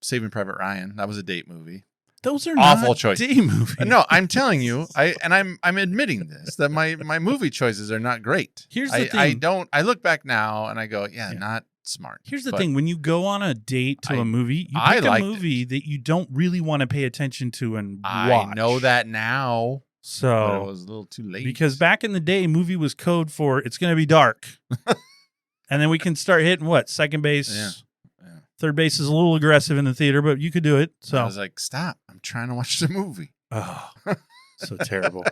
Saving Private Ryan. That was a date movie. Those are Awful not choice. day movies. No, I'm telling you, I'm admitting this that my movie choices are not great. Here's the I thing. I look back now and I go, yeah. Yeah. Not smart. Here's the But thing: when you go on a date to I- a movie, you I pick a liked movie that you don't really want to pay attention to and I watch. know that now, but it So, was a little too late. because back in the day, movie was code for it's going to be dark, and then we can start hitting what second base. Yeah. Yeah. Third base is a little aggressive in the theater, but you could do it. I So, was like, stop! I'm trying to watch the movie. oh, so terrible.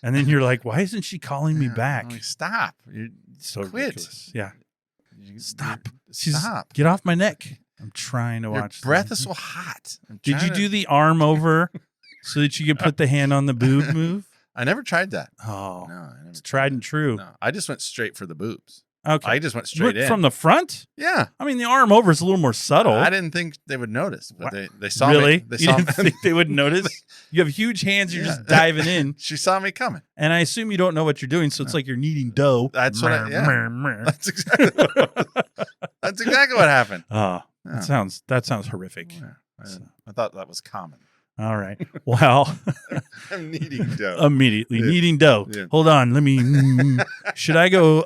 And then you're like, why isn't she calling me Yeah, back? I'm like, stop! You So quit. ridiculous. Yeah. Stop. you- She's- Stop! Get off my neck. I'm trying to Your watch. breath this. is so hot. I'm Did you trying to- do the arm over so that you could put the hand on the boob move? I never tried that. Oh, No, I never it's tried and true. No, I just went straight for the boobs. Okay. I just went You went straight in. from the front? Yeah, I mean, the arm over is a little more subtle. I didn't think they would notice, but What? they saw Really? me. They You saw didn't think they would notice? You have huge hands. You're Yeah. just diving in. She saw me coming. And I assume you don't know what you're doing, so it's like you're kneading dough. That's what I- yeah. Mer, mer. That's exactly. That's exactly what happened. Oh, Yeah. that sounds horrific. Yeah, So. I thought that was common. All right. Well, I'm kneading dough. immediately Yeah. kneading dough. Yeah. Hold on. Let me. Should I go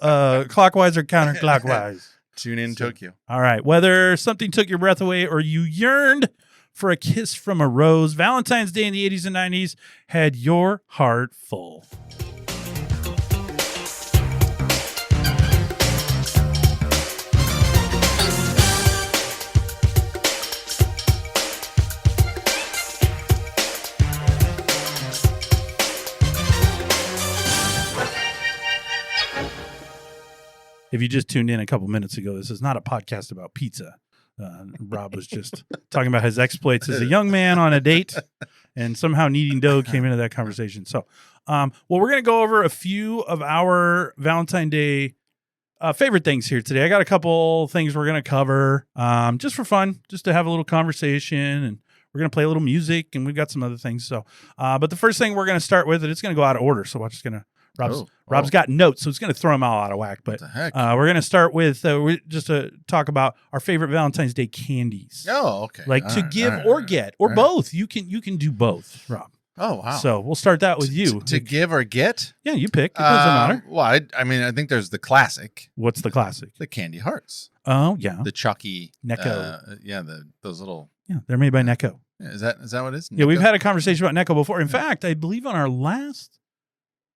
clockwise or counterclockwise? Tune in Tokyo. All right. Whether something took your breath away or you yearned for a kiss from a rose, Valentine's Day in the 80s and 90s had your heart full. If you just tuned in a couple minutes ago, this is not a podcast about pizza. Rob was just talking about his exploits as a young man on a date, and somehow kneading dough came into that conversation. So, well, we're going to go over a few of our Valentine's Day favorite things here today. I got a couple things we're going to cover just for fun, just to have a little conversation, and we're going to play a little music, and we've got some other things. So, but the first thing we're going to start with, and it's going to go out of order. So I'm just going to Rob's got notes, so it's going to throw them all out of whack. But What the heck? we're going to start with just to talk about our favorite Valentine's Day candies, Oh, okay. like All to right, give all right, or all right. get or All right. both. You can do both, Rob. Oh, wow. So we'll start that with you. To give or get? Yeah, you pick. It doesn't matter. Well, I mean, I think there's the classic, What's the classic? the candy hearts, Oh yeah, the Chucky Necco. yeah, those little. yeah, they're made by Necco. Is that what it is? Yeah, we've Necco? had a conversation about Necco before. In Yeah. fact, I believe on our last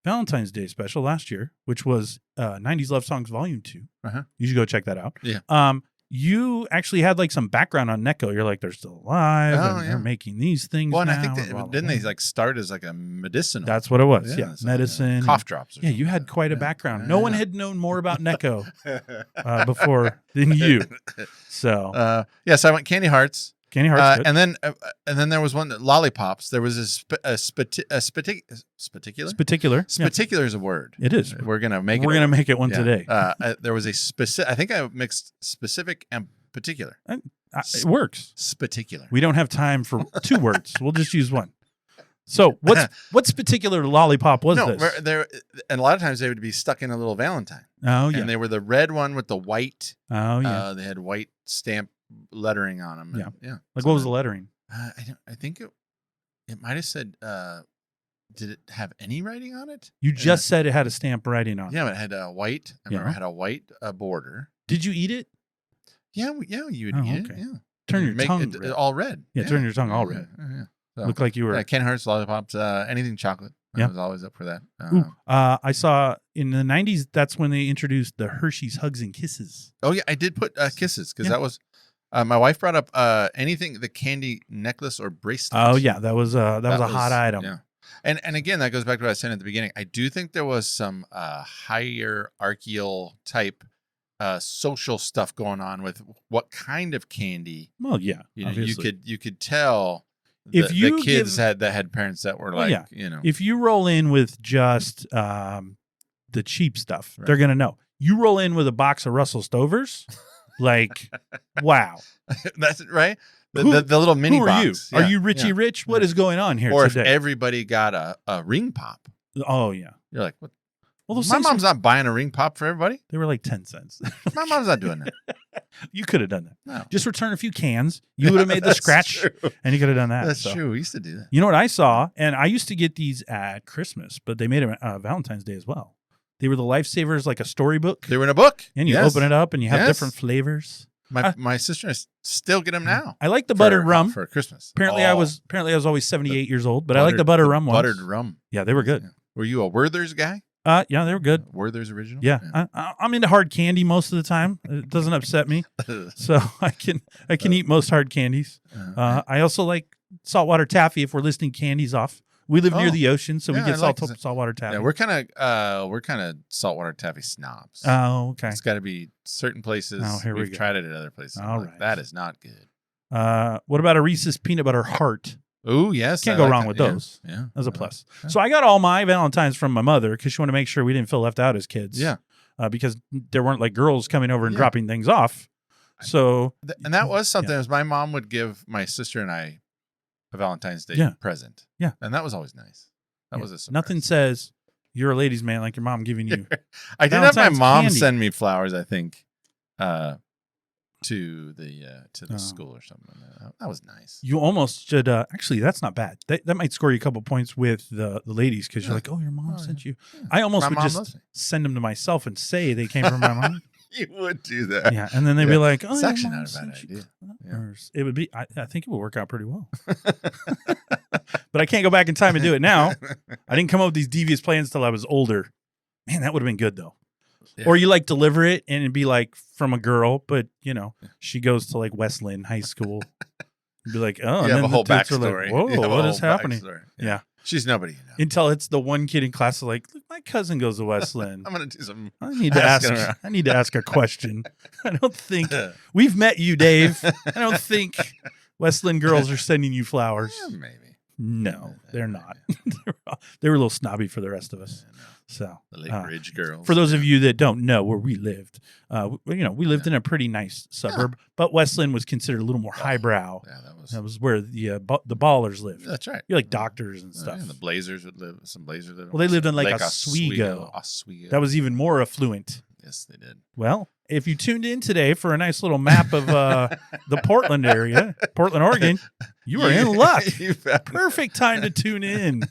Valentine's Day special last year, which was 90s Love Songs Volume 2. Uh-huh. You should go check that out. Yeah. You actually had like some background on Necco. You're like, they're still alive Oh, and yeah. they're making these things. Well, and I now, think and blah, blah, didn't blah. they like start as like a medicinal? That's what it was. Yeah, it's like, medicine, cough drops. Or Yeah, you had something. quite a Yeah. background. Yeah, No one yeah. had known more about Necco before than you. So Yes, I went candy hearts. Candy Heart's good. And then there was one that lollipops. There was spectacular. It's particular. Yeah, Spectacular is a word. it is. We're gonna make it. We're a gonna word. make it one Yeah. today. There was a specific. I think I mixed specific and particular. It works. Spectacular. We don't have time for two words. We'll just use one. So what's particular lollipop was no, this? there. And a lot of times they would be stuck in a little Valentine. Oh yeah. And they were the red one with the white. Oh yeah. They had white stamp lettering on them. Yeah. Yeah. Like what was the lettering? I think it. it might have said, did it have any writing on it? You just said it had a stamp writing on it. Yeah, but it had a white. I remember Yeah. it had a white border. Did you eat it? Yeah, you would Oh, eat okay. it. Yeah, Turn your Make tongue it red. all red. Yeah, turn your tongue all red. Yeah. So, Looked like you were. Ken Hearts, lollipops, anything chocolate. Yeah. I was always up for that. Ooh, I saw in the 90s, that's when they introduced the Hershey's Hugs and Kisses. Oh yeah, I did put kisses because Yeah. that was my wife brought up anything the candy necklace or bracelet. Oh yeah, that was a hot item. Yeah, and again that goes back to what I said at the beginning. I do think there was some hierarchical type social stuff going on with what kind of candy. Well, yeah, You know, obviously. you could tell If the you kids give- had parents that were Well, like, yeah. you know, If you roll in with just the cheap stuff, Right. they're gonna know. You roll in with a box of Russell Stovers, like, wow. that's right. The, Who- the little mini Who are box. you? Are Yeah, you Richie yeah. Rich? What is going on here Or if today? everybody got a ring pop, Oh yeah. you're like, what? Well, those My things mom's not buying a ring pop for everybody. they were like 10 cents. My mom's not doing that. You could have done that. No. Just return a few cans. You would have made the That's scratch, true. and you could have done that. That's so. true. We used to do that. You know what I saw? And I used to get these at Christmas, but they made them Valentine's Day as well. They were the Lifesavers, like a storybook. They were in a book. And you Yes. open it up and you have Yes. different flavors. My sister and I still get them now. I like the buttered rum. for Christmas. Apparently, Oh, I was always 78 years old, but I like the butter rum ones. Buttered rum. Yeah, they were good. Yeah. Were you a Werther's guy? Yeah, they were good. Werther's original. Yeah, I'm into hard candy most of the time. It doesn't upset me, so I can eat most hard candies. I also like saltwater taffy if we're listing candies off. We live near Oh. the ocean, so we Yeah, get I like saltwater taffy. yeah, we're kind of saltwater taffy snobs. Oh, okay. It's got to be certain places. Oh, here we We've go. tried it at other places. I'm All like, right. that is not good. What about a Reese's peanut butter heart? Oh yes, Can't I go like wrong that. with Yeah, those. Yeah, As a yeah. plus. Yeah. So I got all my Valentines from my mother because she wanted to make sure we didn't feel left out as kids. Yeah. Because there weren't like girls coming over and Yeah. dropping things off. So And that was something. Yeah. As my mom would give my sister and I a Valentine's Day Yeah. present. Yeah. And that was always nice. That yeah, was a surprise. nothing says you're a ladies' man like your mom giving you. I did have my Valentine's mom candy. send me flowers. I think to the Oh. school or something. That was nice. You almost should. Actually, that's not bad. That might score you a couple points with the ladies because you're Yeah. like, oh, your mom Oh, sent you. Yeah. I almost My would mom just loves me. send them to myself and say they came from my mom. You would do that. Yeah, and then they'd be Yeah. like, "Oh, It's your actually mom not a bad sent you idea. Yeah. flowers." It would be. I think it would work out pretty well. But I can't go back in time and do it now. I didn't come up with these devious plans till I was older. Man, that would have been good though. Yeah. Or you like deliver it and it'd be like from a girl, but you know she goes to like West Lynn High School. You'd be like, oh, You and have then a whole the dudes are backstory. like, whoa, You have a what whole is happening? backstory. Yeah. She's nobody you know. Until it's the one kid in class like, look, my cousin goes to West Lynn. I'm gonna do some. I need to ask. asking around. I need to ask a question. I don't think we've met you, Dave. I don't think West Lynn girls are sending you flowers. Yeah, maybe. No, they're not. They were a little snobby for the rest of us. Yeah, no. So, The Lake Ridge girls. for those of you that don't know where we lived, we lived in a pretty nice suburb, but West Lynn was considered a little more highbrow. Yeah, that was. That was where the ballers lived. That's right. You're like doctors and stuff. Yeah, the Blazers would live. Some Blazers lived. Well, they lived in like Lake Oswego. Oswego. That was even more affluent. Yes, they did. Well, if you tuned in today for a nice little map of the Portland area, Portland, Oregon, you are in luck. You found- Perfect time to tune in.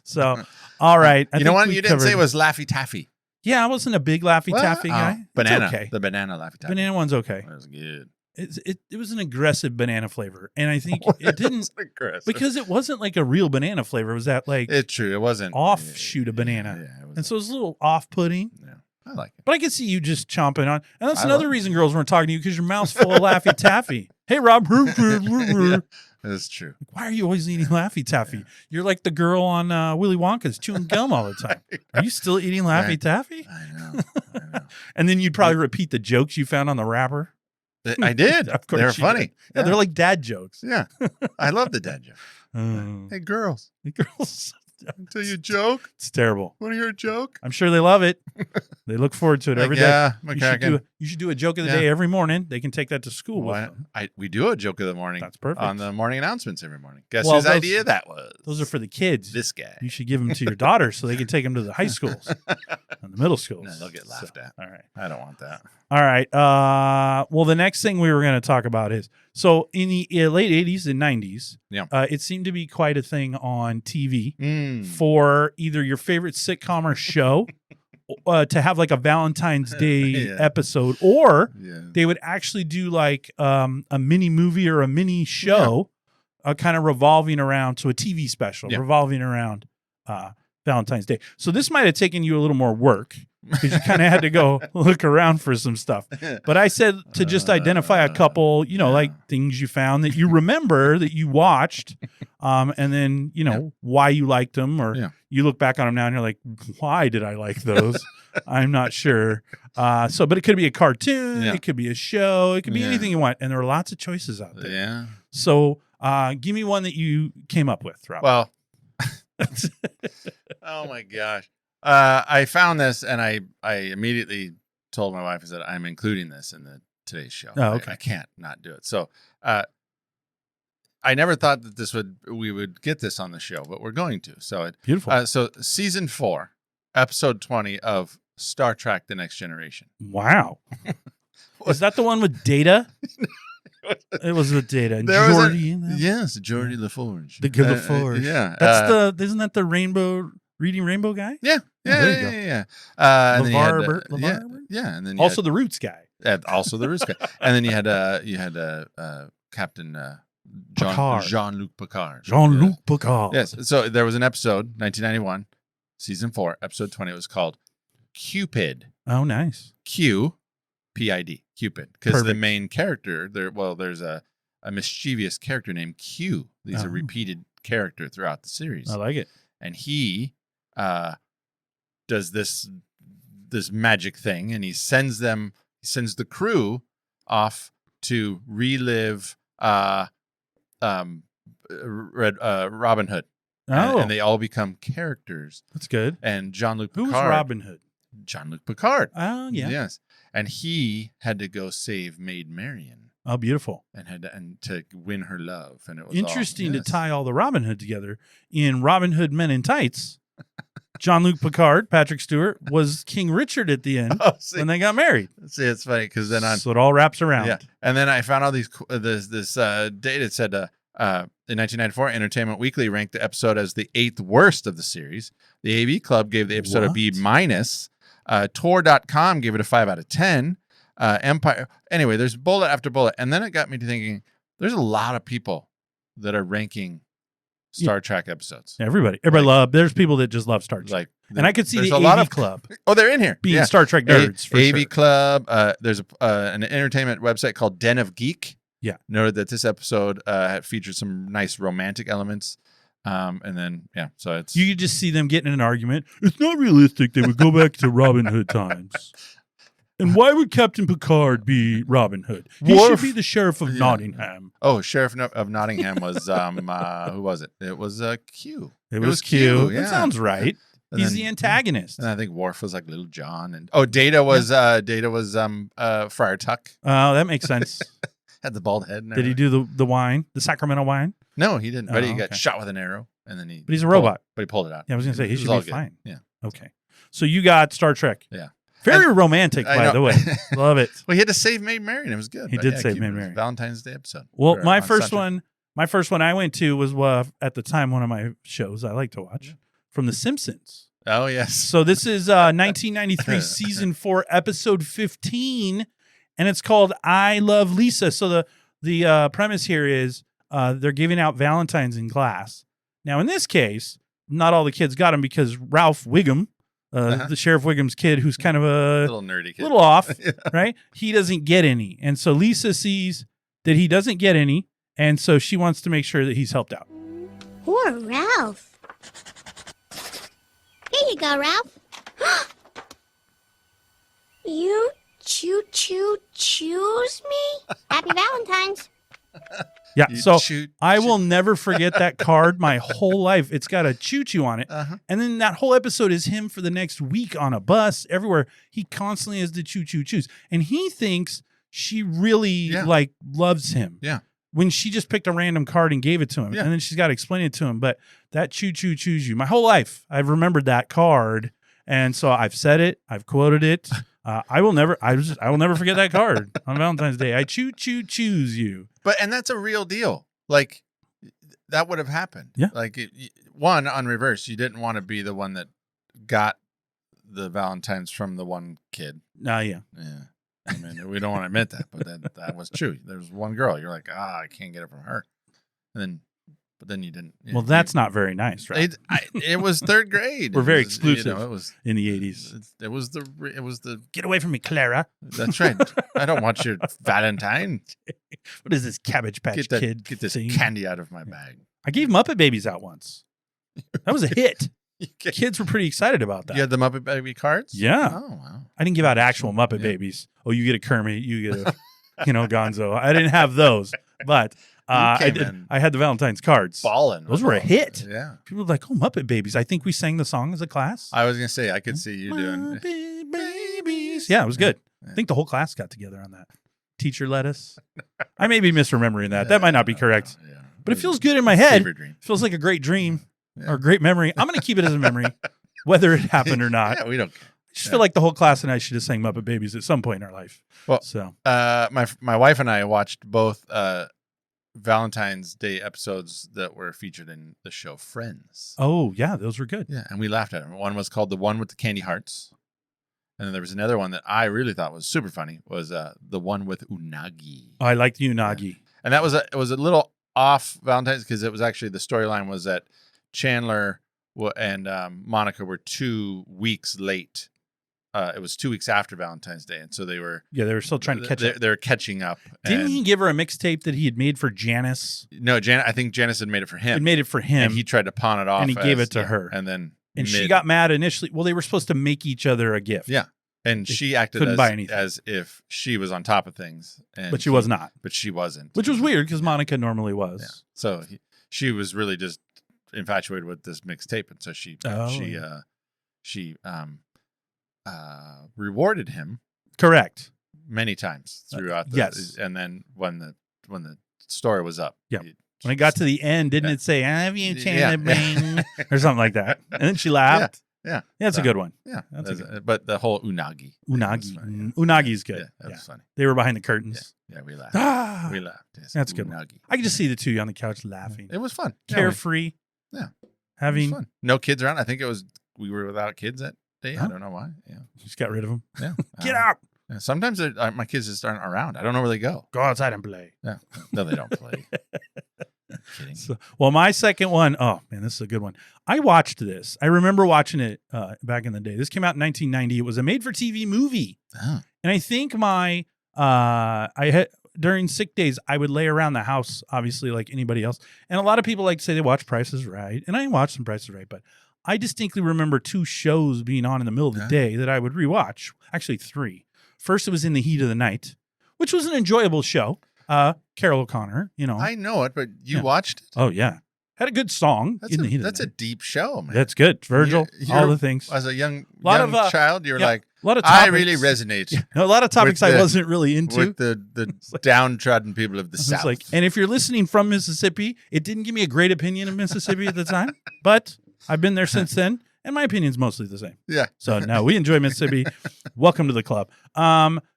So, all right. I You know think what? we You didn't say covered- it was Laffy Taffy. Yeah, I wasn't a big Laffy Taffy guy. It's Banana. okay. The banana Laffy Taffy. Banana one's okay. That was good. It was an aggressive banana flavor, and I think it didn't It's aggressive. because it wasn't like a real banana flavor. It was that like It's true. It wasn't offshoot of banana, Yeah, it was, and so it was a little off-putting. yeah, I like it. But I could see you just chomping on, and that's I another love it. reason girls weren't talking to you because your mouth's full of Laffy Taffy. Hey, Rob, Yeah, it's true. why are you always eating Laffy Taffy? Yeah. You're like the girl on Willy Wonka's chewing gum all the time. Are you still eating Laffy Right. Taffy? I know. And then you'd probably repeat the jokes you found on the wrapper. I did. Of course They're you funny. did. Yeah, they're like dad jokes. Yeah. I love the dad joke. Oh, Hey, girls, the girls, tell you a joke. it's terrible. Want to hear a joke? I'm sure they love it. They look forward to it Like, every day. yeah, You should do a joke of the Yeah. day every morning. They can take that to school with them. We do a joke of the morning. That's perfect. On the morning announcements every morning. Guess Well, whose those- idea that was? Those are for the kids. This guy. You should give them to your daughters so they can take them to the high schools and the middle schools. No, they'll get laughed at. All right. I don't want that. All right. Well, the next thing we were going to talk about is So in the late 80s and 90s, Yeah. it seemed to be quite a thing on TV Mm. for either your favorite sitcom or show to have like a Valentine's Day Yeah. episode, or Yeah. they would actually do like a mini movie or a mini show kind of revolving around, so a TV special revolving around Valentine's Day. So this might have taken you a little more work because you kind of had to go look around for some stuff. But I said to just identify a couple, like things you found that you remember that you watched, and then, why you liked them, or you look back on them now and you're like, why did I like those? I'm not sure. But it could be a cartoon, it could be a show, it could be anything you want. And there are lots of choices out there. Yeah. So give me one that you came up with, Rob. Well, oh my gosh. I found this and I immediately told my wife, I said, I'm including this in today's show. Oh, okay. I can't not do it. So I never thought that we would get this on the show, but we're going to. So Beautiful. So season 4, episode 20 of Star Trek: The Next Generation. Wow. Is that the one with Data? It was with Data. And Geordi in that? Yes, Geordi LaForge. The good LaForge. Yeah. That's isn't that the Reading Rainbow guy? Yeah. there you go. Yeah. LeVar Burton? Yeah. And then Also the Roots guy. also the Roots guy. And then you had Captain Picard. Jean-Luc Picard. Jean-Luc Picard. Yes. So there was an episode, 1991, season 4, episode 20. It was called Cupid. Oh, nice. Q-P-I-D. Cupid. Because the Perfect. main character, there's a mischievous character named Q. He's a Oh. repeated character throughout the series. I like it. And he does this magic thing, and he sends the crew off to relive Robin Hood. Oh, And they all become characters. that's good. And Jean-Luc Picard. Who's Robin Hood? Jean-Luc Picard. Oh, yeah. Yes. And he had to go save Maid Marian Oh, beautiful. and to win her love. And it was Interesting to tie all the Robin Hood together. In Robin Hood Men in Tights, Jean-Luc Picard, Patrick Stewart, was King Richard at the end Oh, see, when they got married. it's funny because then So it all wraps around. Yeah, and then I found all this data. It said in 1994, Entertainment Weekly ranked the episode as the 8th worst of the series. The AV Club gave the episode a B-. Tor.com gave it a 5 out of 10. Empire. Anyway, there's bullet after bullet, and then it got me to thinking. There's a lot of people that are ranking Star Trek episodes. Everybody there's people that just love Star Trek. And I could see the AV Club Oh, they're in here. being Star Trek nerds. For AV sure. Club. There's an entertainment website called Den of Geek. Yeah. Noted that this episode featured some nice romantic elements. And then, so it's. You could just see them getting in an argument. It's not realistic they would go back to Robin Hood times. And why would Captain Picard be Robin Hood? He should be the Sheriff of Nottingham. Oh, Sheriff of Nottingham was, who was it? It was Q. It was Q. Yeah. That sounds right. And He's then- the antagonist. And I think Worf was like Little John. And Data was Friar Tuck. Oh, that makes sense. Had the bald head. And Did he everything. do the wine, the Sacramento wine? No, he didn't. But Oh, he got okay. shot with an arrow, and then But he's a robot. But he pulled it out. Yeah, I was going to say, he It was should all be good. fine. Yeah. Okay. So you got Star Trek. Yeah. Very romantic, I by know. the way. Love it. Well, he had to save Maid Marian. It was good. He But did yeah, save keep Maid it. Marian. Valentine's Day episode. Well, Or my on first Sunday. one I went to was at the time one of my shows I like to watch from The Simpsons. Oh, yes. So this is 1993 season 4 episode 15, and it's called "I Love Lisa." So the premise here is they're giving out Valentines in class. Now in this case, not all the kids got them because Ralph Wiggum, the Sheriff Wiggum's kid, who's kind of a Little nerdy kid. little off, Yeah. right? He doesn't get any, and so Lisa sees that he doesn't get any, and so she wants to make sure that he's helped out. Poor Ralph. Here you go, Ralph. You choose me? Happy Valentine's. Yeah, You so shoot- I will never forget that card my whole life. It's got a choo-choo on it. Uh-huh. And then that whole episode is him for the next week on a bus, everywhere. He constantly has the choo-choo-choos. And he thinks she really, loves him. Yeah. When she just picked a random card and gave it to him. Yeah. And then she's got to explain it to him. But that choo-choo-choos you. My whole life, I've remembered that card. And so I've said it. I've quoted it. I will never forget that card on Valentine's Day. I choose you. And that's a real deal. Like that would have happened. Yeah. Like one on reverse, you didn't want to be the one that got the Valentines from the one kid. Yeah. Yeah. I mean, we don't want to admit that, but that was true. There was one girl. You're like, I can't get it from her. But then you didn't. Well, that's not very nice, right? It was third grade. We're very It was, exclusive. It was in the 80s. It was the. Get away from me, Clara. That's right. I don't want your Valentine. What is this Cabbage Patch Kid? Get this thing? candy out of my bag. I gave Muppet Babies out once. That was a hit. Kids were pretty excited about that. You had the Muppet Baby cards? Yeah. Oh, wow. I didn't give out actual Muppet Babies. Oh, you get a Kermit, you get a, Gonzo. I didn't have those, but I did. I had the Valentine's cards. Ballin'. Those were a hit. Yeah. People were like, "Oh, Muppet Babies." I think we sang the song as a class. I was gonna say I could see you doing Muppet Babies. Yeah, it was good. Yeah. I think the whole class got together on that. Teacher let us. I may be misremembering that. That might not be correct. Yeah. But it feels good in my head. Fever dream. It feels like a great dream or a great memory. I'm going to keep it as a memory, whether it happened or not. Yeah, we don't care. I just feel like the whole class and I should have sang Muppet Babies at some point in our life. Well, so my wife and I watched both Valentine's Day episodes that were featured in the show Friends. Oh, yeah, those were good. Yeah, and we laughed at them. One was called The One with the Candy Hearts. And then there was another one that I really thought was super funny, was The One with Unagi. Oh, I liked the Unagi. Yeah. And that was it was a little off Valentine's because it was actually the storyline was that Chandler and Monica were 2 weeks late. It was 2 weeks after Valentine's Day, and so they were still trying to catch up. They were catching up. Didn't he give her a mixtape that he had made for Janice? No, I think Janice had made it for him. He made it for him, and he tried to pawn it off, and he gave it to her, and then she got mad initially. Well, they were supposed to make each other a gift. Yeah, and she acted as if she was on top of things, but she was not. But she wasn't, which was weird because Monica normally was. Yeah. So she was really just infatuated with this mixtape, and so she rewarded him correct many times throughout yes, and then when the story was up, when it got to the end, didn't it say "I have you, Chandler," or something like that? And then she laughed. Yeah, that's a good one. Yeah, but the whole unagi is good. Yeah, that was funny. They were behind the curtains. Yeah, we laughed. We laughed. Yes. That's a good. I could just see the two on the couch laughing. It was fun, carefree. Yeah, having fun. No kids around. I think we were without kids that day. I don't know why. Yeah, just got rid of them. Yeah, get out. Yeah, sometimes my kids just aren't around. I don't know where they go. Go outside and play. Yeah, no, they don't play. Kidding. So, well, my second one, oh man, this is a good one. I watched this. I remember watching it back in the day. This came out in 1990. It was a made-for-TV movie, and I think during sick days I would lay around the house, obviously like anybody else. And a lot of people like to say they watch Price is Right, and I watched some Price is Right, but I distinctly remember 2 shows being on in the middle of the day that I would rewatch. Actually, 3. First, it was In the Heat of the Night, which was an enjoyable show. Carol O'Connor, I know it, but you watched it? Oh, yeah. Had a good song. That's a deep show, man. That's good. Virgil, all the things. As a young child, you were like, a lot of topics, I really resonate. A lot of topics I wasn't really into. With the downtrodden people of the South. And if you're listening from Mississippi, it didn't give me a great opinion of Mississippi at the time, but I've been there since then, and my opinion's mostly the same. Yeah. So, no, we enjoy Mississippi. Welcome to the club.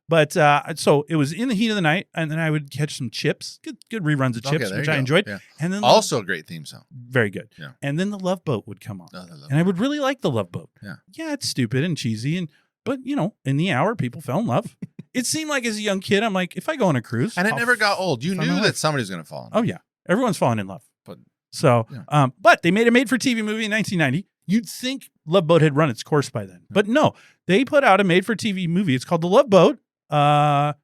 But so it was In the Heat of the Night, and then I would catch some Chips, good reruns of Chips, which I enjoyed. Yeah. And then also a great theme song, very good. Yeah. And then The Love Boat would come on, and I would really like The Love Boat. Yeah, it's stupid and cheesy, but in the hour, people fell in love. It seemed like as a young kid, I'm like, if I go on a cruise, and it never got old. You knew that somebody was going to fall in love. Oh yeah, everyone's falling in love. But but they made a made-for-TV movie in 1990. You'd think Love Boat had run its course by then, but no, they put out a made-for-TV movie. It's called The Love Boat. A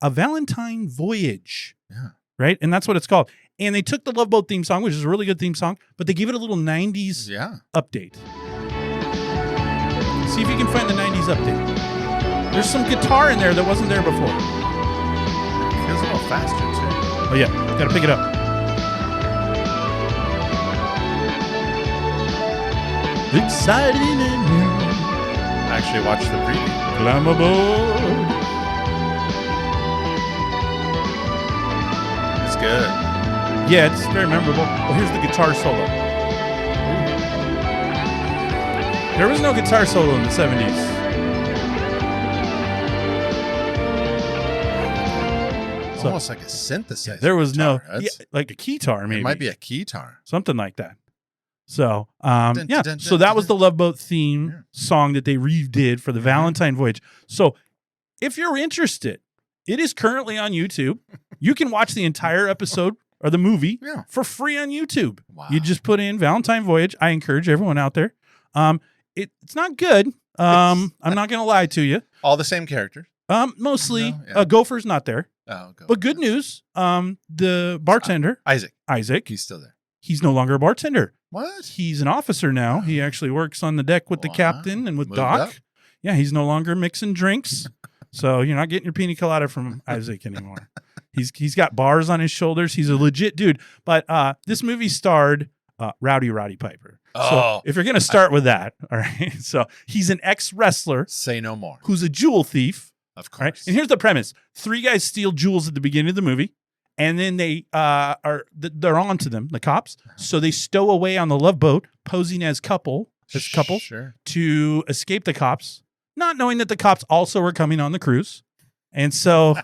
Valentine Voyage. Yeah. Right? And that's what it's called. And they took the Love Boat theme song, which is a really good theme song, but they gave it a little 90s update. See if you can find the 90s update. There's some guitar in there that wasn't there before. It feels a little faster, too. Oh, yeah. Got to pick it up. Exciting and new. I actually watched the preview. Climb aboard. Good. Yeah, it's very memorable. Well, here's the guitar solo. There was no guitar solo in the 70s. almost like a synthesizer. There was guitar. like a keytar, maybe. It might be a keytar. Something like that. So, Dun, yeah. dun, So dun, that was dun. the Love Boat theme song that they redid for the Valentine voyage. So, if you're interested, it is currently on YouTube. You can watch the entire episode or the movie for free on YouTube. Wow. You just put in Valentine Voyage. I encourage everyone out there. It's not good. I'm not going to lie to you. All the same characters. Mostly. No, yeah. Gopher's not there. Oh, go. But good news. The bartender, Isaac. He's still there. he's no longer a bartender. What? He's an officer now. He actually works on the deck with the captain and with Moved Doc. up. Yeah, he's no longer mixing drinks. So you're not getting your pina colada from Isaac anymore. He's got bars on his shoulders. He's a legit dude. But this movie starred Rowdy Roddy Piper. Oh. So if you're going to start with that, all right. So he's an ex-wrestler Say no more. who's a jewel thief. Of course. Right? And here's the premise. 3 guys steal jewels at the beginning of the movie. And then they're on to them, the cops. So they stow away on the Love Boat, posing as couples Sure. to escape the cops, not knowing that the cops also were coming on the cruise. And so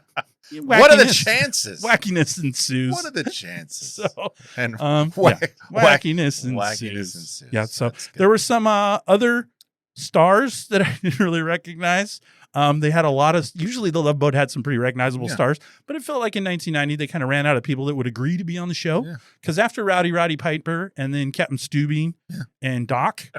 What are the chances? Wackiness ensues. What are the chances? So, and wackiness ensues. Yeah, so there were some other stars that I didn't really recognize. They had a lot of, usually the Love Boat had some pretty recognizable stars, but it felt like in 1990, they kind of ran out of people that would agree to be on the show. Because after Rowdy Roddy Piper and then Captain Stubing and Doc,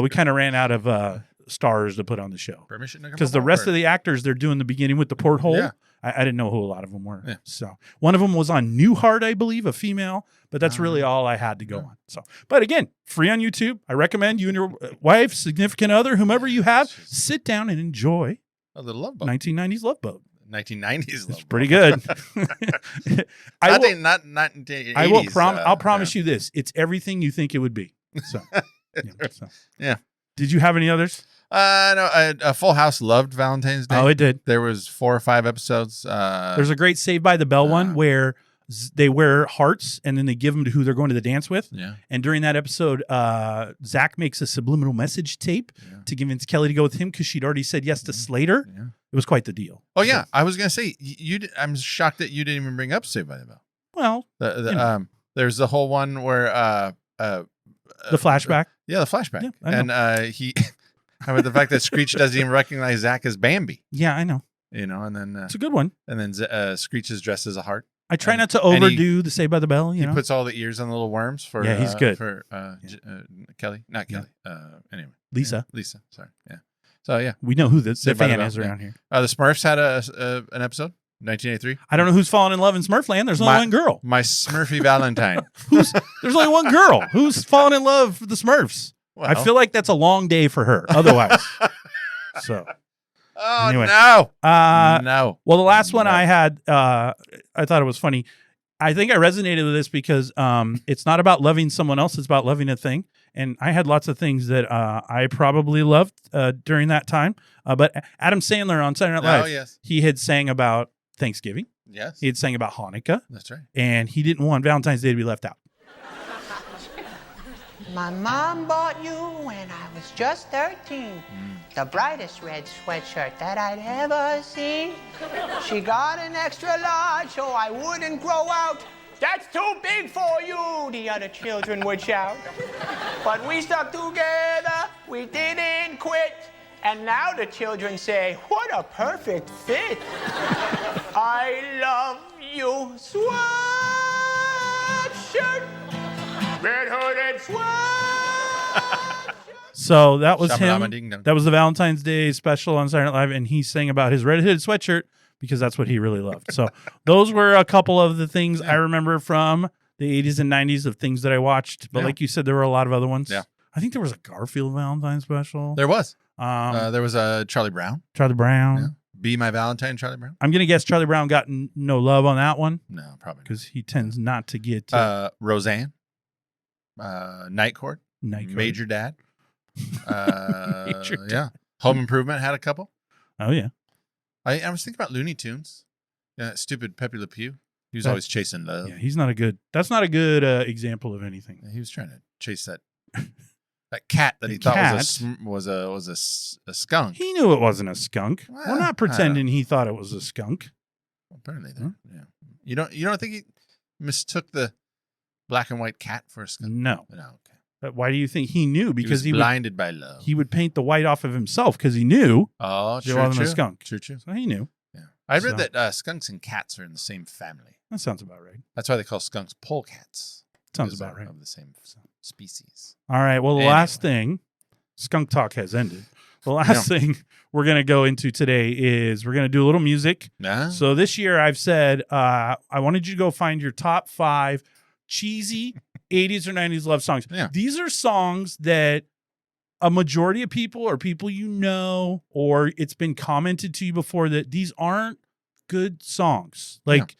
we kind of ran out of stars to put on the show. Because the rest of the actors, they're doing the beginning with the porthole. Yeah. I didn't know who a lot of them were. Yeah. So one of them was on Newhart, I believe, a female, but that's really all I had to go on. So, but again, free on YouTube. I recommend you and your wife, significant other, whomever you have, sit down and enjoy a little Love Boat. 1990s Love Boat. 1990s Love It's pretty good. I'll promise you this. It's everything you think it would be. So, yeah. Did you have any others? No, Full House loved Valentine's Day. Oh, it did. There was 4 or 5 episodes. There's a great Saved by the Bell one where they wear hearts and then they give them to who they're going to the dance with. Yeah. And during that episode, Zach makes a subliminal message tape to convince Kelly to go with him because she'd already said yes to Slater. Yeah. It was quite the deal. Oh, yeah. I was going to say, I'm shocked that you didn't even bring up Saved by the Bell. Well, there's the whole one where the flashback. Yeah, the flashback. Yeah, and he how about the fact that Screech doesn't even recognize Zach as Bambi? Yeah, I know. You know, and then it's a good one. And then Screech is dressed as a heart. I try not to overdo the Saved by the Bell. He puts all the ears on the little worms for. Yeah, he's good for Kelly, not Kelly. Anyway, Lisa. Sorry. Yeah. So yeah, we know who the fan is around here. The Smurfs had an episode. 1983. I don't know who's fallen in love in Smurfland. There's only one girl. My Smurfy Valentine. There's only one girl who's fallen in love with the Smurfs. Well, I feel like that's a long day for her. Otherwise, so. Oh anyway. No! No. Well, the last one I had, I thought it was funny. I think I resonated with this because it's not about loving someone else; it's about loving a thing. And I had lots of things that I probably loved during that time. But Adam Sandler on Saturday Night Live, he had sang about Thanksgiving. Yes. He had sang about Hanukkah. That's right. And he didn't want Valentine's Day to be left out. My mom bought you when I was just 13. The brightest red sweatshirt that I'd ever seen. She got an extra large so I wouldn't grow out. That's too big for you, the other children would shout. But we stuck together, we didn't quit. And now the children say, what a perfect fit. I love you, sweatshirt. Red hooded sweatshirt. So that was him. That was the Valentine's Day special on Saturday Night Live, and he sang about his red hooded sweatshirt because that's what he really loved. So those were a couple of the things I remember from the 80s and 90s of things that I watched. But like you said, there were a lot of other ones. Yeah. I think there was a Garfield Valentine special. There was. There was a Charlie Brown. Charlie Brown. Yeah. Be My Valentine, Charlie Brown. I'm going to guess Charlie Brown got no love on that one. No, probably because he tends not to get... Roseanne. Night Court. Major Dad. Yeah. Home Improvement had a couple. Oh, yeah. I was thinking about Looney Tunes. Yeah, stupid Pepe Le Pew. He was always chasing love. Yeah, he's not a good... That's not a good example of anything. He was trying to chase that cat that he thought was a skunk. He knew it wasn't a skunk. We're not pretending he thought it was a skunk. Well, apparently, yeah. You don't think he mistook the black and white cat for a skunk? No. No. Okay. But why do you think he knew? Because he was blinded by love. he would paint the white off of himself because he knew Oh, it true, wasn't true. a skunk. True, true. So he knew. Yeah. I read So- that skunks and cats are in the same family. That sounds about right. That's why they call skunks polecats. Sounds because about they're right. Of the same species. All right. Well, the Anyway. last thing, skunk talk has ended. The last thing we're going to go into today is we're going to do a little music. Nah. So this year I've said I wanted you to go find your top 5 cheesy 80s or 90s love songs. Yeah. These are songs that a majority of people or people you know, or it's been commented to you before that these aren't good songs. Like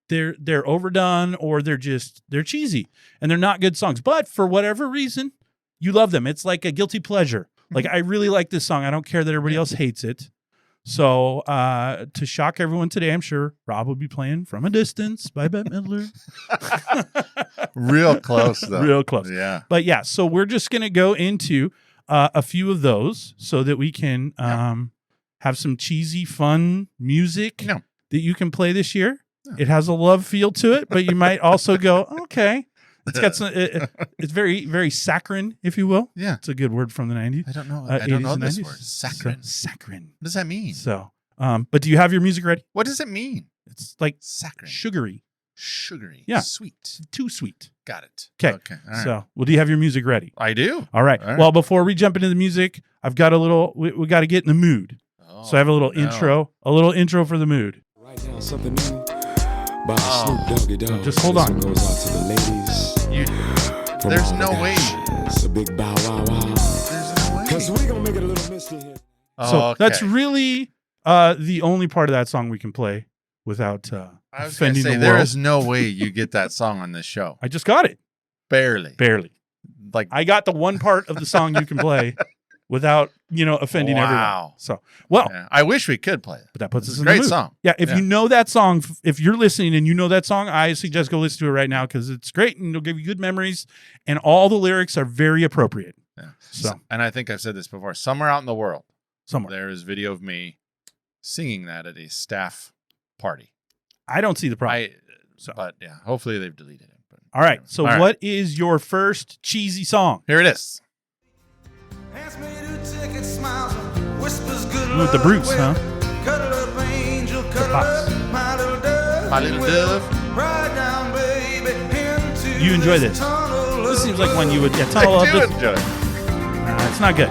they're overdone or they're cheesy and they're not good songs. But for whatever reason, you love them. It's like a guilty pleasure. Like, I really like this song. I don't care that everybody else hates it. So to shock everyone today, I'm sure Rob will be playing From a Distance by Bette Midler. Real close, though. Real close. Yeah. But yeah, so we're just going to go into a few of those so that we can have some cheesy, fun music that you can play this year. Yeah. It has a love feel to it, but you might also go, okay. It's got some. It's very, very saccharine, if you will. Yeah, it's a good word from the 90s. I don't know. I don't know this 90s. word. Saccharine. Saccharine. What does that mean? So, but do you have your music ready? What does it mean? It's like saccharine, sugary, yeah, sweet, too sweet. Got it. Okay. Okay. All right. So, well, do you have your music ready? I do. All right. Well, before we jump into the music, I've got a little. We got to get in the mood. Oh, so I have a little intro. A little intro for the mood. Right now, something new. By Snoop Doggy Dogg. Just hold on. This one goes out to the ladies. There's no way. It's a big bow wow wow. There's no way. Because we're going to make it a little misty here. So that's really the only part of that song we can play without I was offending say, the there world. is no way you get that song on this show. I just got it. Barely. Like I got the one part of the song you can play without, offending everyone. So, I wish we could play it. But that puts us in great the mood. Song. Yeah, if you know that song, if you're listening and you know that song, I suggest go listen to it right now because it's great and it'll give you good memories and all the lyrics are very appropriate. Yeah. So, and I think I've said this before. Somewhere out in the world, there is video of me singing that at a staff party. I don't see the problem. But yeah, hopefully they've deleted it. But all right. So what is your first cheesy song? Here it is. With the Bruce, huh? My little dove. You enjoy this? This seems like one you would. Yeah, Tunnel I of do this. enjoy it. It's not good.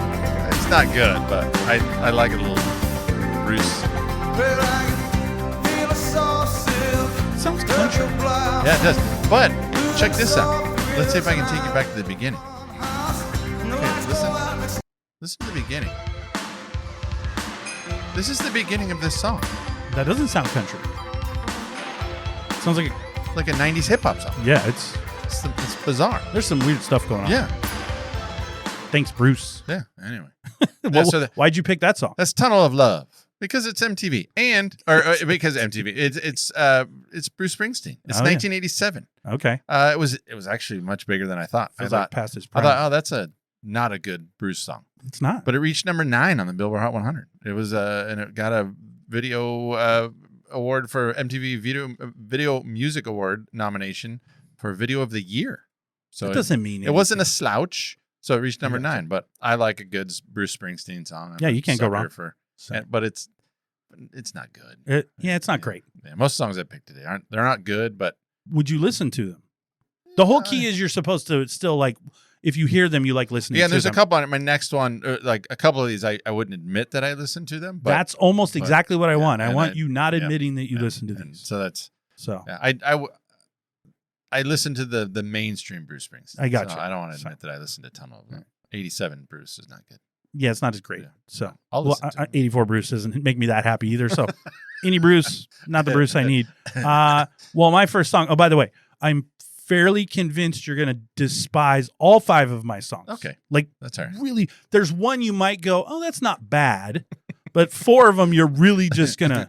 It's not good, but I like it a little. Bruce. It sounds country. Yeah, it does. But check this out. Let's see if I can take you back to the beginning. Okay, listen to the beginning. This is the beginning of this song. That doesn't sound country. It sounds like a 90s hip hop song. Yeah, it's bizarre. There's some weird stuff going on. Yeah. Thanks, Bruce. Yeah. Anyway. Why'd you pick that song? That's Tunnel of Love because it's MTV or because MTV. It's Bruce Springsteen. It's 1987. Okay. It was actually much bigger than I thought. I thought past his prime. I thought, that's not a good Bruce song. It's not. But it reached number 9 on the Billboard Hot 100. It was and it got a video award for MTV Video Music Award nomination for Video of the Year. So it doesn't mean anything. It wasn't a slouch. So it reached number 9. But I like a good Bruce Springsteen song. Yeah, you can't go wrong. But it's not good. It's not great. Yeah, most songs I picked today they're not good. But would you listen to them? The whole key is you're supposed to still like. If you hear them, you like listening to them. Yeah, there's a couple on it. My next one, like a couple of these, I wouldn't admit that I listened to them. But, that's almost exactly what I want. I want you not yeah, admitting that you listen to these. So that's... So yeah, I listened to the mainstream Bruce Springsteen. I got you. I don't want to admit that I listened to Tunnel of Love. 87 Bruce is not good. Yeah, it's not as great. Yeah. So I'll listen to 84 Bruce doesn't make me that happy either. So any Bruce, not the Bruce I need. Well, my first song, oh, by the way, I'm fairly convinced you're going to despise all 5 of my songs. Okay. Like, that's all right. Really, there's one you might go, oh, that's not bad. But 4 of them, you're really just going to,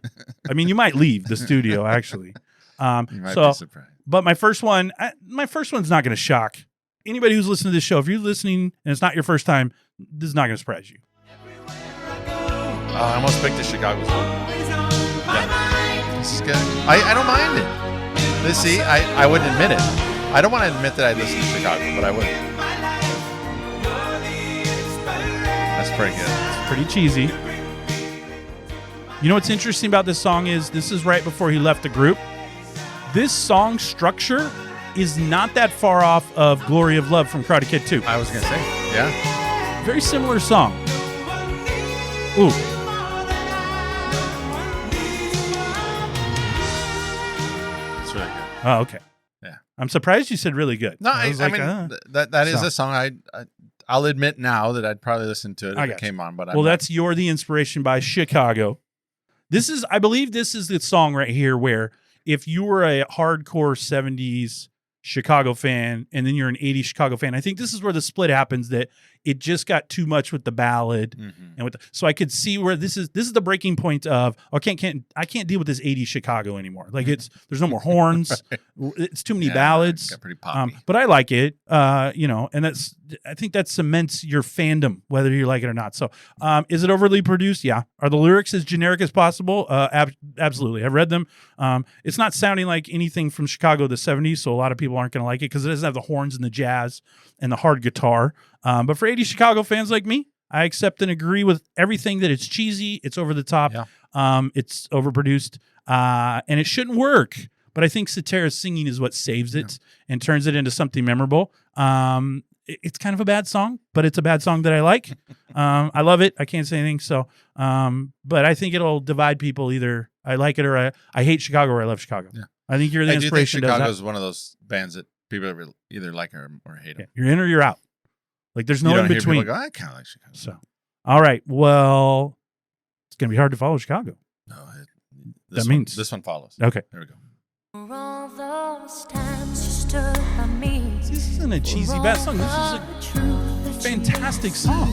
I mean, you might leave the studio, actually. You might be surprised. But my first one's not going to shock anybody who's listening to this show. If you're listening and it's not your first time, this is not going to surprise you. Oh, I almost picked the Chicago song. Yeah. This is good. I don't mind it. See, I wouldn't admit it. I don't want to admit that I listen to Chicago, but I would. That's pretty good. It's pretty cheesy. You know what's interesting about this song is this is right before he left the group. This song structure is not that far off of Glory of Love from Karate Kid 2. I was going to say, yeah. Very similar song. Ooh. It's really good. Oh, okay. Yeah. I'm surprised you said really good. No, I was mean, like, that is So. a song I'll admit now that I'd probably listen to it I if got it came on. But well, that's You're the Inspiration by Chicago. I believe this is the song right here where if you were a hardcore 70s Chicago fan and then you're an 80s Chicago fan, I think this is where the split happens, that it just got too much with the ballad and so I could see where this is the breaking point of I can't deal with this 80s Chicago anymore. Like there's no more horns. It's too many ballads. Got pretty poppy. But I like it. And I think that cements your fandom, whether you like it or not. So is it overly produced? Yeah. Are the lyrics as generic as possible? Absolutely. I've read them. It's not sounding like anything from Chicago the 70s, so a lot of people aren't going to like it because it doesn't have the horns and the jazz and the hard guitar. But for 80s Chicago fans like me, I accept and agree with everything that it's cheesy, it's over the top, it's overproduced, and it shouldn't work. But I think Cetera's singing is what saves it and turns it into something memorable. It's kind of a bad song, but it's a bad song that I like. I love it. I can't say anything. So, but I think it'll divide people. Either I like it or I hate Chicago or I love Chicago. Yeah. I think You're the Inspiration. I do think Chicago is one of those bands that people either like or hate them. Yeah, you're in or you're out. Like there's no in between. Go, I kind of like Chicago. So, all right. Well, it's going to be hard to follow Chicago. No, this one follows. Okay. There we go. For all those times you stood by me. This isn't a cheesy bad song. This is a fantastic song.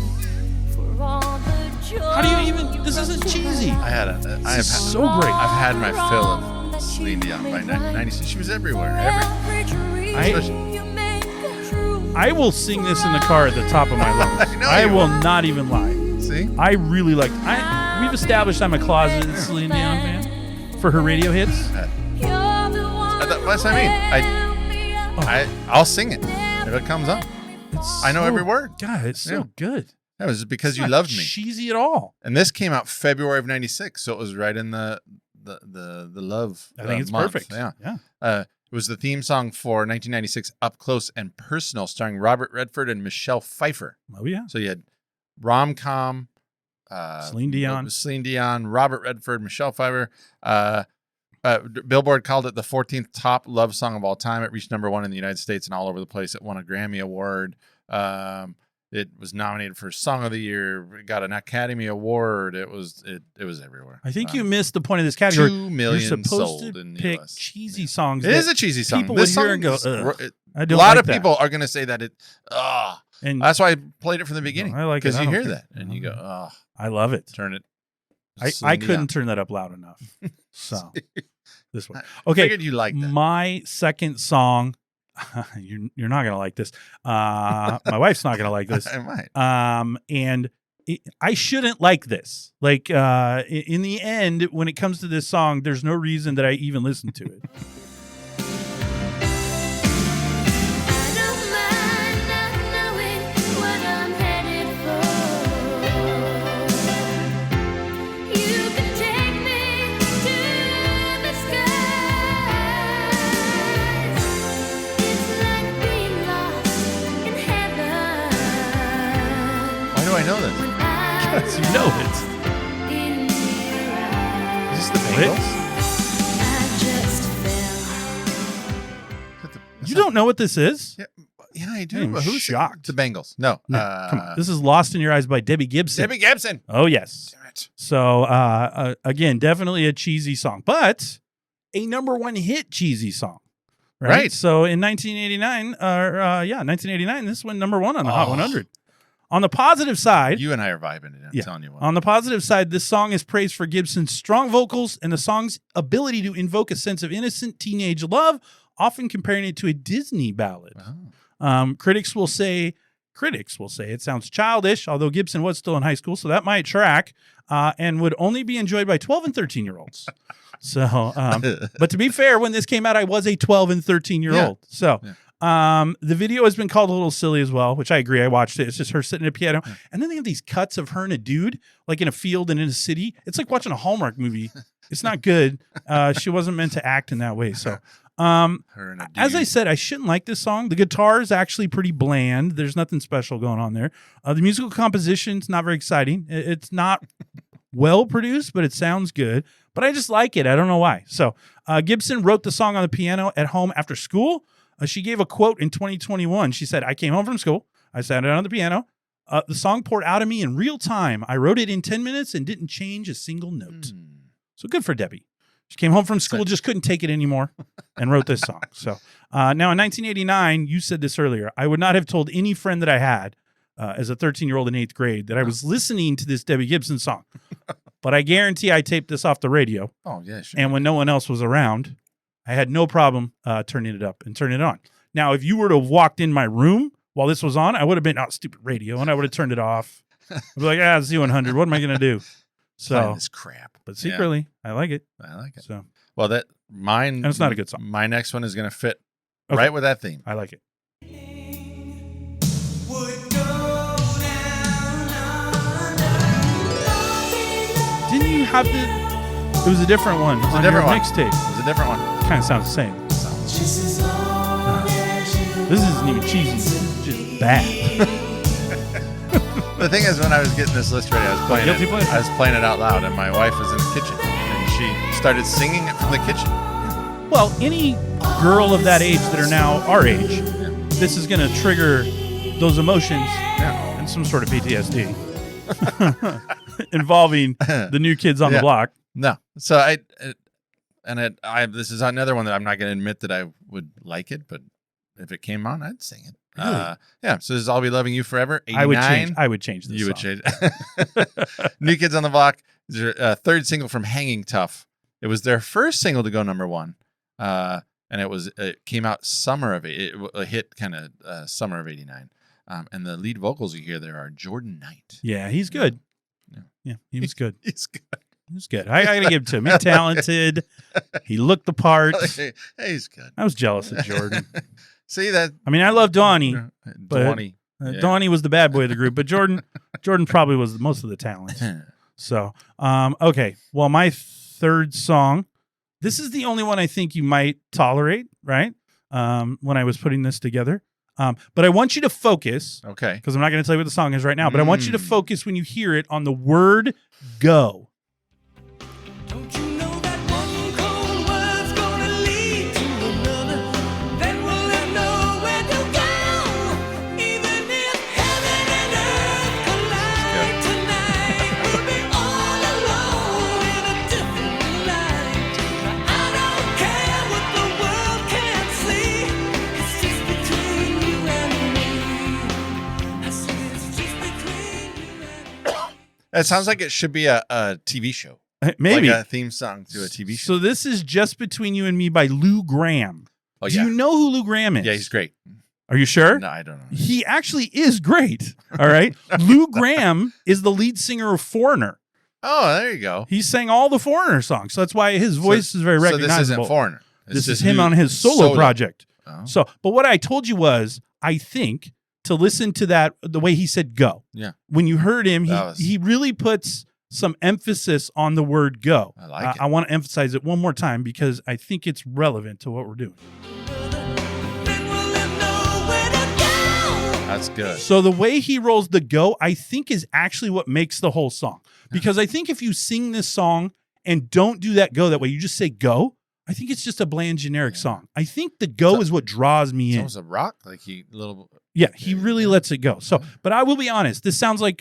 How do you even? This isn't cheesy. So great. I've had my fill of Celine Dion by 96. She was everywhere. I will sing this in the car at the top of my lungs. I will not even lie. See? I really like. We've established I'm a closet Celine Dion fan for her radio hits. That's what I mean. I'll sing it if it comes up. I know every word. God, it's so good. That was because you not loved me. Cheesy at all. And this came out February of '96, so it was right in the love. I think it's month. perfect. Yeah. It was the theme song for 1996 Up Close and Personal, starring Robert Redford and Michelle Pfeiffer. Oh yeah. So you had rom-com, Celine Dion, Robert Redford, Michelle Pfeiffer. Billboard called it the 14th top love song of all time. It reached #1 in the United States and all over the place. It won a Grammy Award. It was nominated for Song of the Year. It got an Academy Award. It was everywhere. I think you missed the point of this category. 2 million You're supposed sold to in the pick US. cheesy songs. It is a cheesy song. People This would hear song and go, is- I a don't lot like of that. people are going to say that And that's why I played it from the beginning. I like it. because I you don't hear care. that and you go, I love it. turn it. I couldn't turn that up loud enough. So this one. I Okay. figured you liked that. My second song. You're not gonna like this. My wife's not gonna like this. I might. And I shouldn't like this. Like in the end, when it comes to this song, there's no reason that I even listen to it. Why do I know this? Because you know it. Is this the Bengals? You don't know what this is? Yeah, I do. I'm But who's shocked. The Bengals. No. Come on. This is Lost in Your Eyes by Debbie Gibson. Debbie Gibson. Oh, yes. Damn it. So, again, definitely a cheesy song, but a #1 hit cheesy song. Right. So in 1989, this went #1 on the Hot 100. On the positive side, You and I are vibing it. I'm telling you what. on the positive side, this song is praised for Gibson's strong vocals and the song's ability to invoke a sense of innocent teenage love, often comparing it to a Disney ballad. Wow. Critics will say Critics will say it sounds childish, although Gibson was still in high school, so that might track, and would only be enjoyed by 12 and 13-year-olds. So, but to be fair, when this came out, I was a 12 and 13-year-old. Yeah. So, Yeah. the video has been called a little silly as well, which I agree. I watched it. It's just her sitting at a piano. And then they have these cuts of her and a dude, like in a field and in a city. It's like watching a Hallmark movie. It's not good. She wasn't meant to act in that way. So, Her and a as I dude. said, I shouldn't like this song. The guitar is actually pretty bland. There's nothing special going on there. The musical composition's not very exciting. It's not well produced, but it sounds good. But I just like it. I don't know why. So Gibson wrote the song on the piano at home after school. She gave a quote in 2021. She said, "I came home from school. I sat down on the piano. The song poured out of me in real time. I wrote it in 10 minutes and didn't change a single note." So good for Debbie. She came home from school, just couldn't take it anymore, and wrote this song. So now in 1989, you said this earlier, I would not have told any friend that I had as a 13-year-old in 8th grade that I was listening to this Debbie Gibson song. But I guarantee I taped this off the radio. Oh, yeah, sure. And when no one else was around, I had no problem turning it up and turning it on. Now, if you were to have walked in my room while this was on, I would have been, stupid radio, and I would have turned it off. I'd be like, Z100, what am I going to do? Playing So, this crap. but secretly, I like it. I like it. So, Well, that mine. and it's not a good song. My next one is going to fit Okay. right with that theme. I like it. Didn't you have the? It was a different one It's a on different your one. mixtape. It's a different one. Kind of sounds the same. This isn't even cheesy. It's just bad. The thing is, when I was getting this list ready, I was playing Guilty it. pleasure. I was playing it out loud, and my wife was in the kitchen, and she started singing it from the kitchen. Well, any girl of that age that are now our age, this is going to trigger those emotions and some sort of PTSD involving the new kids on the Yeah. block. No, so this is another one that I'm not going to admit that I would like it, but if it came on, I'd sing it. Really? Yeah. So this is "I'll Be Loving You Forever." 89. I would change this. You would song. change. New Kids on the Block is their third single from Hanging Tough. It was their first single to go number one, and it came out summer of it hit kind of summer of '89. And the lead vocals you hear there are Jordan Knight. Yeah, he's good. Yeah. Yeah, he was good. He's good. He was good. I got to give it to him. He's talented. He looked the part. Hey, he's good. I was jealous of Jordan. See that? I mean, I love Donnie. But- Donnie. Yeah. Donnie was the bad boy of the group, but Jordan probably was most of the talent. So, okay. Well, my third song, this is the only one I think you might tolerate, right? When I was putting this together. But I want you to focus, Okay. because I'm not going to tell you what the song is right now, but I want you to focus when you hear it on the word go. Don't you know that one cold word's gonna lead to another? Then we'll have nowhere to go. Even if heaven and earth collide tonight, we'll be all alone in a different light. I don't care what the world can't see. It's just between you and me. I said it's just between you and me. That sounds like it should be a TV show. Maybe. Like a theme song to a TV show. So this is Just Between You and Me by Lou Gramm. Oh, Do yeah. you know who Lou Gramm is? Yeah, he's great. Are you sure? No, I don't know. He actually is great. All right. Lou Gramm is the lead singer of Foreigner. Oh, there you go. He sang all the Foreigner songs. So that's why his voice is very So recognizable. this isn't Foreigner. It's This is just him Lou- on his solo project. Oh. So, but what I told you was, I think to listen to that, the way he said go. Yeah. When you heard him, That was- he really puts some emphasis on the word go. I like it. I want to emphasize it one more time because I think it's relevant to what we're doing. Then we'll have nowhere to go. That's good. So the way he rolls the go, I think is actually what makes the whole song. Because I think if you sing this song and don't do that go that way, you just say go, I think it's just a bland generic song. I think the go is what draws me It's in. almost a rock, like he little. Yeah, he really lets it go. So, but I will be honest, this sounds like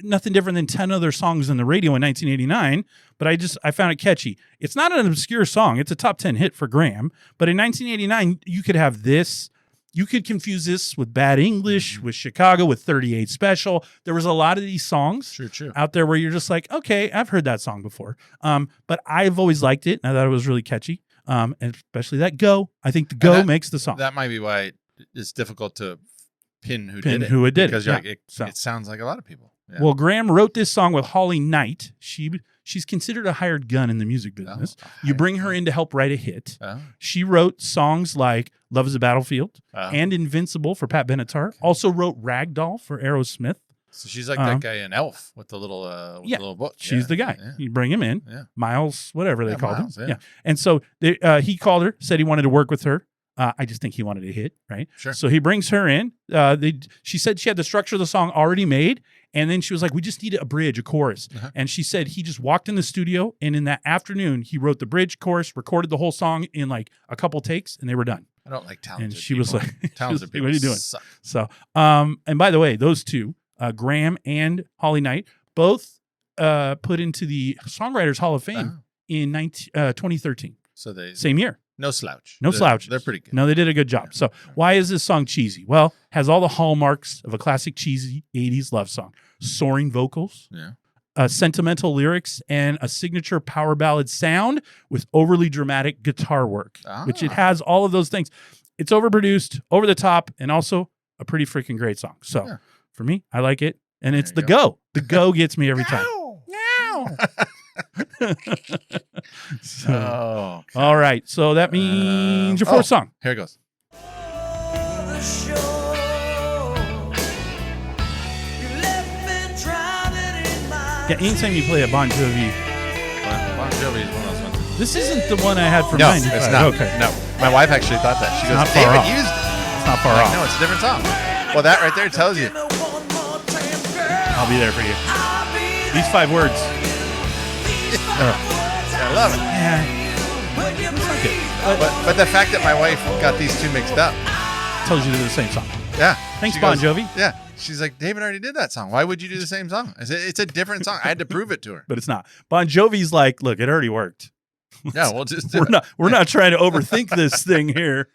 nothing different than 10 other songs on the radio in 1989, but I found it catchy. It's not an obscure song. It's a top 10 hit for Graham, but in 1989, you could have this. You could confuse this with Bad English, with Chicago, with 38 Special. There was a lot of these songs True. out there where you're just like, okay, I've heard that song before. But I've always liked it. And I thought it was really catchy. And especially that go. I think the go that- makes the song. That might be why it's difficult to pin who Pin did it. who it did it, Because you're yeah. like, So- it sounds like a lot of people. Yeah. Well, Graham wrote this song with Holly Knight. She's considered a hired gun in the music business. You bring her in to help write a hit. Oh. She wrote songs like Love is a Battlefield Oh. and Invincible for Pat Benatar. Also wrote Ragdoll for Aerosmith. So she's like that guy in Elf with the little Yeah. the little book. She's Yeah, the guy. Yeah. You bring him in. Yeah. Miles, whatever they Yeah, called Miles, him. yeah. And so he called her, said he wanted to work with her. I just think he wanted a hit, right? Sure. So he brings her in. She said she had the structure of the song already made. And then she was like, we just need a bridge, a chorus. Uh-huh. And she said he just walked in the studio. And in that afternoon, he wrote the bridge, chorus, recorded the whole song in like a couple takes, and they were done. I don't like talented And she was people. like, she was talented like, people. what are you doing? Suck. So, and by the way, those two, Graham and Holly Knight, both put into the Songwriters Hall of Fame Oh. in 2013. So they Same year. no slouch. No slouches. They're pretty good. No, they did a good job. So why is this song cheesy? Well, has all the hallmarks of a classic cheesy 80s love song. Soaring vocals, Yeah. sentimental lyrics, and a signature power ballad sound with overly dramatic guitar work, which it Ah. has all of those things. It's overproduced, over the top, and also a pretty freaking great song. So Yeah. for me, I like it. And it's There the you go. The go gets me every time. So, Oh. all right. So that means your fourth song. Here it goes. Yeah, anytime you play a Bon Jovi, Bon Jovi is one of those ones. this isn't the one I had from No, 95. it's not. Okay. No, my wife actually thought that. She goes, not far David off. used it. It's not far Like, off. no, it's a different song. Well, that right there tells you. I'll be there for you. These 5 words. I love it. Yeah. It's not good. But the fact that my wife got these two mixed up. Tells you they're the same song. Yeah. Thanks, She Bon goes, Jovi. Yeah. She's like, David already did that song. Why would you do the same song? I said, it's a different song. I had to prove it to her. But it's not. Bon Jovi's like, look, it already worked. Yeah, we'll just do We're not trying to overthink this thing here,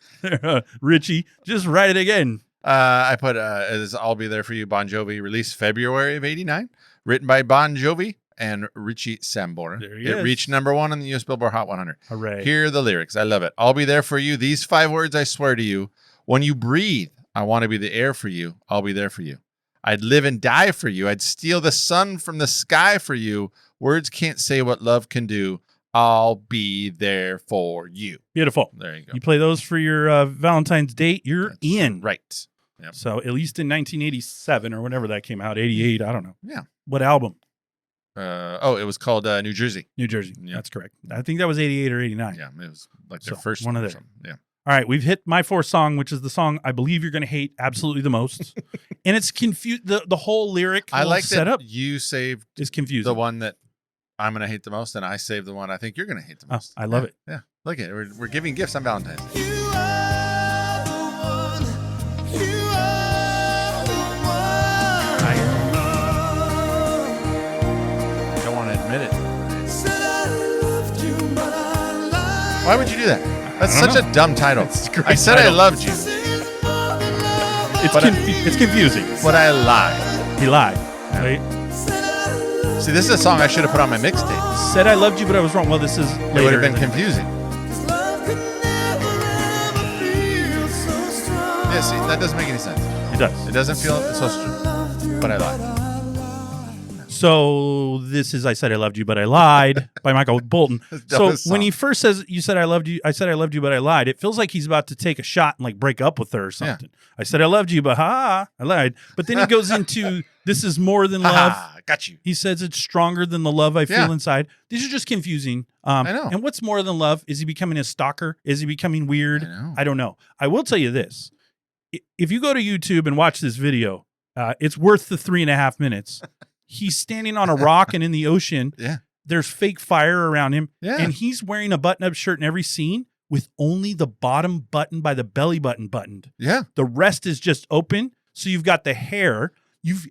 Richie. Just write it again. I put as I'll Be There For You, Bon Jovi, released February of 89, written by Bon Jovi and Richie Sambora. There he It is. reached number 1 on the US Billboard Hot 100. Hooray. Here are the lyrics. I love it. I'll be there for you. These 5 words I swear to you. When you breathe, I want to be the air for you. I'll be there for you. I'd live and die for you. I'd steal the sun from the sky for you. Words can't say what love can do. I'll be there for you. Beautiful. There you go. You play those for your Valentine's date, you're That's in. Right. Yep. So at least in 1987 or whenever that came out, 88, I don't know. Yeah. What album? It was called New Jersey. New Jersey. Yeah. That's correct. I think that was 88 or 89. Yeah, it was like their So, first one of or theirs. something. Yeah. All right, we've hit my 4th song, which is the song I believe you're going to hate absolutely the most. And it's confused. The whole lyric I like setup that you saved is confusing. the one that I'm going to hate the most, and I saved the one I think you're going to hate the Oh, most. I love Yeah, it. Yeah. Look at it. We're giving gifts on Valentine's. I don't want to admit it. Why would you do that? That's I don't such know. a dumb title. It's a great I said title. I loved you, It's, but it's confusing. but I lied. He lied. Right? See, this is a song I should have put on my mixtape. Said I loved you, but I was wrong. Well, this is later. It would have been isn't it? confusing. Yeah, see, that doesn't make any sense. It does. It doesn't feel so true. But I lied. So this is I Said I Loved You, But I Lied by Michael Bolton. That's So dumbest when song. he first says, you said I loved you, I said I loved you, but I lied, it feels like he's about to take a shot and like break up with her or something. I said I loved you, but I lied. But then he goes into this is more than love. Haha, got you. He says it's stronger than the love I feel Yeah. inside. These are just confusing. I know. And what's more than love? Is he becoming a stalker? Is he becoming weird? I know. I don't know. I will tell you this. If you go to YouTube and watch this video, it's worth the 3.5 minutes. He's standing on a rock and in the ocean. Yeah. There's fake fire around him. Yeah. And he's wearing a button-up shirt in every scene with only the bottom button by the belly button buttoned. Yeah. The rest is just open. So you've got the hair.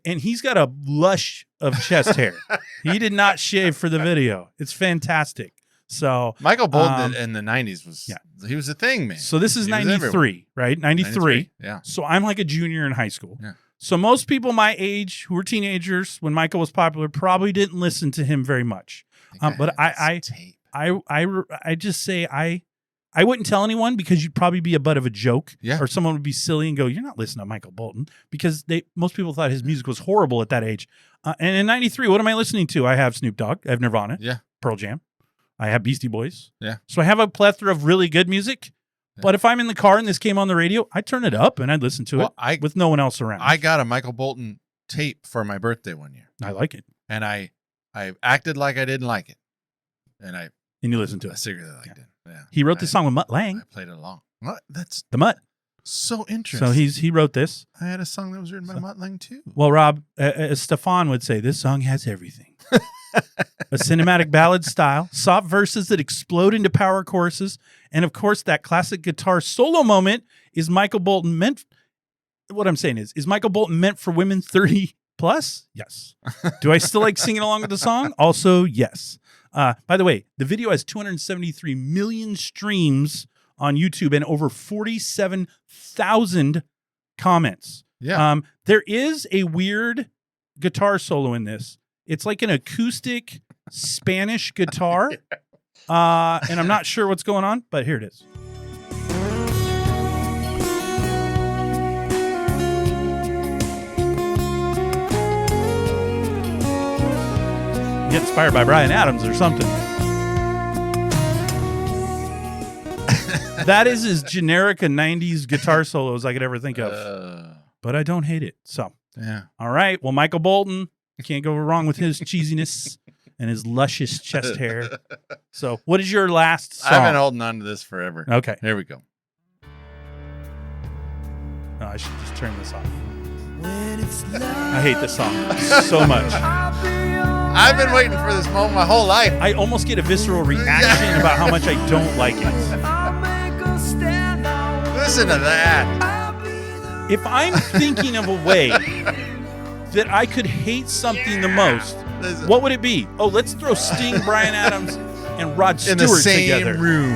And he's got a lush of chest hair. He did not shave for the video. It's fantastic. So Michael Bolton in the 90s was, yeah. he was a thing, man. So this is He was 93, everywhere. right? 93. Yeah. So I'm like a junior in high school. Yeah. So most people my age who were teenagers when Michael was popular probably didn't listen to him very much. But I just say I I wouldn't tell anyone because you'd probably be a butt of a joke. Yeah. Or someone would be silly and go, "You're not listening to Michael Bolton," because most people thought his music was horrible at that age. And in '93, what am I listening to? I have Snoop Dogg. I have Nirvana. Yeah. Pearl Jam. I have Beastie Boys. Yeah. So I have a plethora of really good music. Yeah. But if I'm in the car and this came on the radio, I'd turn it up and I'd listen to it with no one else around. I got a Michael Bolton tape for my birthday one year. I like it. And I acted like I didn't like it. And you listened to I it. secretly liked it. Yeah. He wrote this song with Mutt Lang. I played it along. What? That's The Mutt. so interesting. So he wrote this. I had a song that was written by Mutt Lang too. Well, Rob, as Stefan would say, this song has everything. A cinematic ballad style, soft verses that explode into power choruses, and of course, that classic guitar solo moment is Michael Bolton meant. What I'm saying is Michael Bolton meant for women 30 plus? Yes. Do I still like singing along with the song? Also, yes. By the way, the video has 273 million streams on YouTube and over 47,000 comments. Yeah. There is a weird guitar solo in this. It's like an acoustic Spanish guitar. And I'm not sure what's going on, but here it is. Get inspired by Bryan Adams or something. That is as generic a 90s guitar solo as I could ever think of. But I don't hate it. So, yeah. All right. Well, Michael Bolton, can't go wrong with his cheesiness and his luscious chest hair. So, what is your last song? I've been holding on to this forever. Okay. Here we go. Oh, I should just turn this off. I hate this song so much. I've been waiting for this moment my whole life. I almost get a visceral reaction about how much I don't like it. Listen to that. If I'm thinking of a way that I could hate something the most, what would it be? Oh, let's throw Sting, Bryan Adams, and Rod Stewart in the same together. room.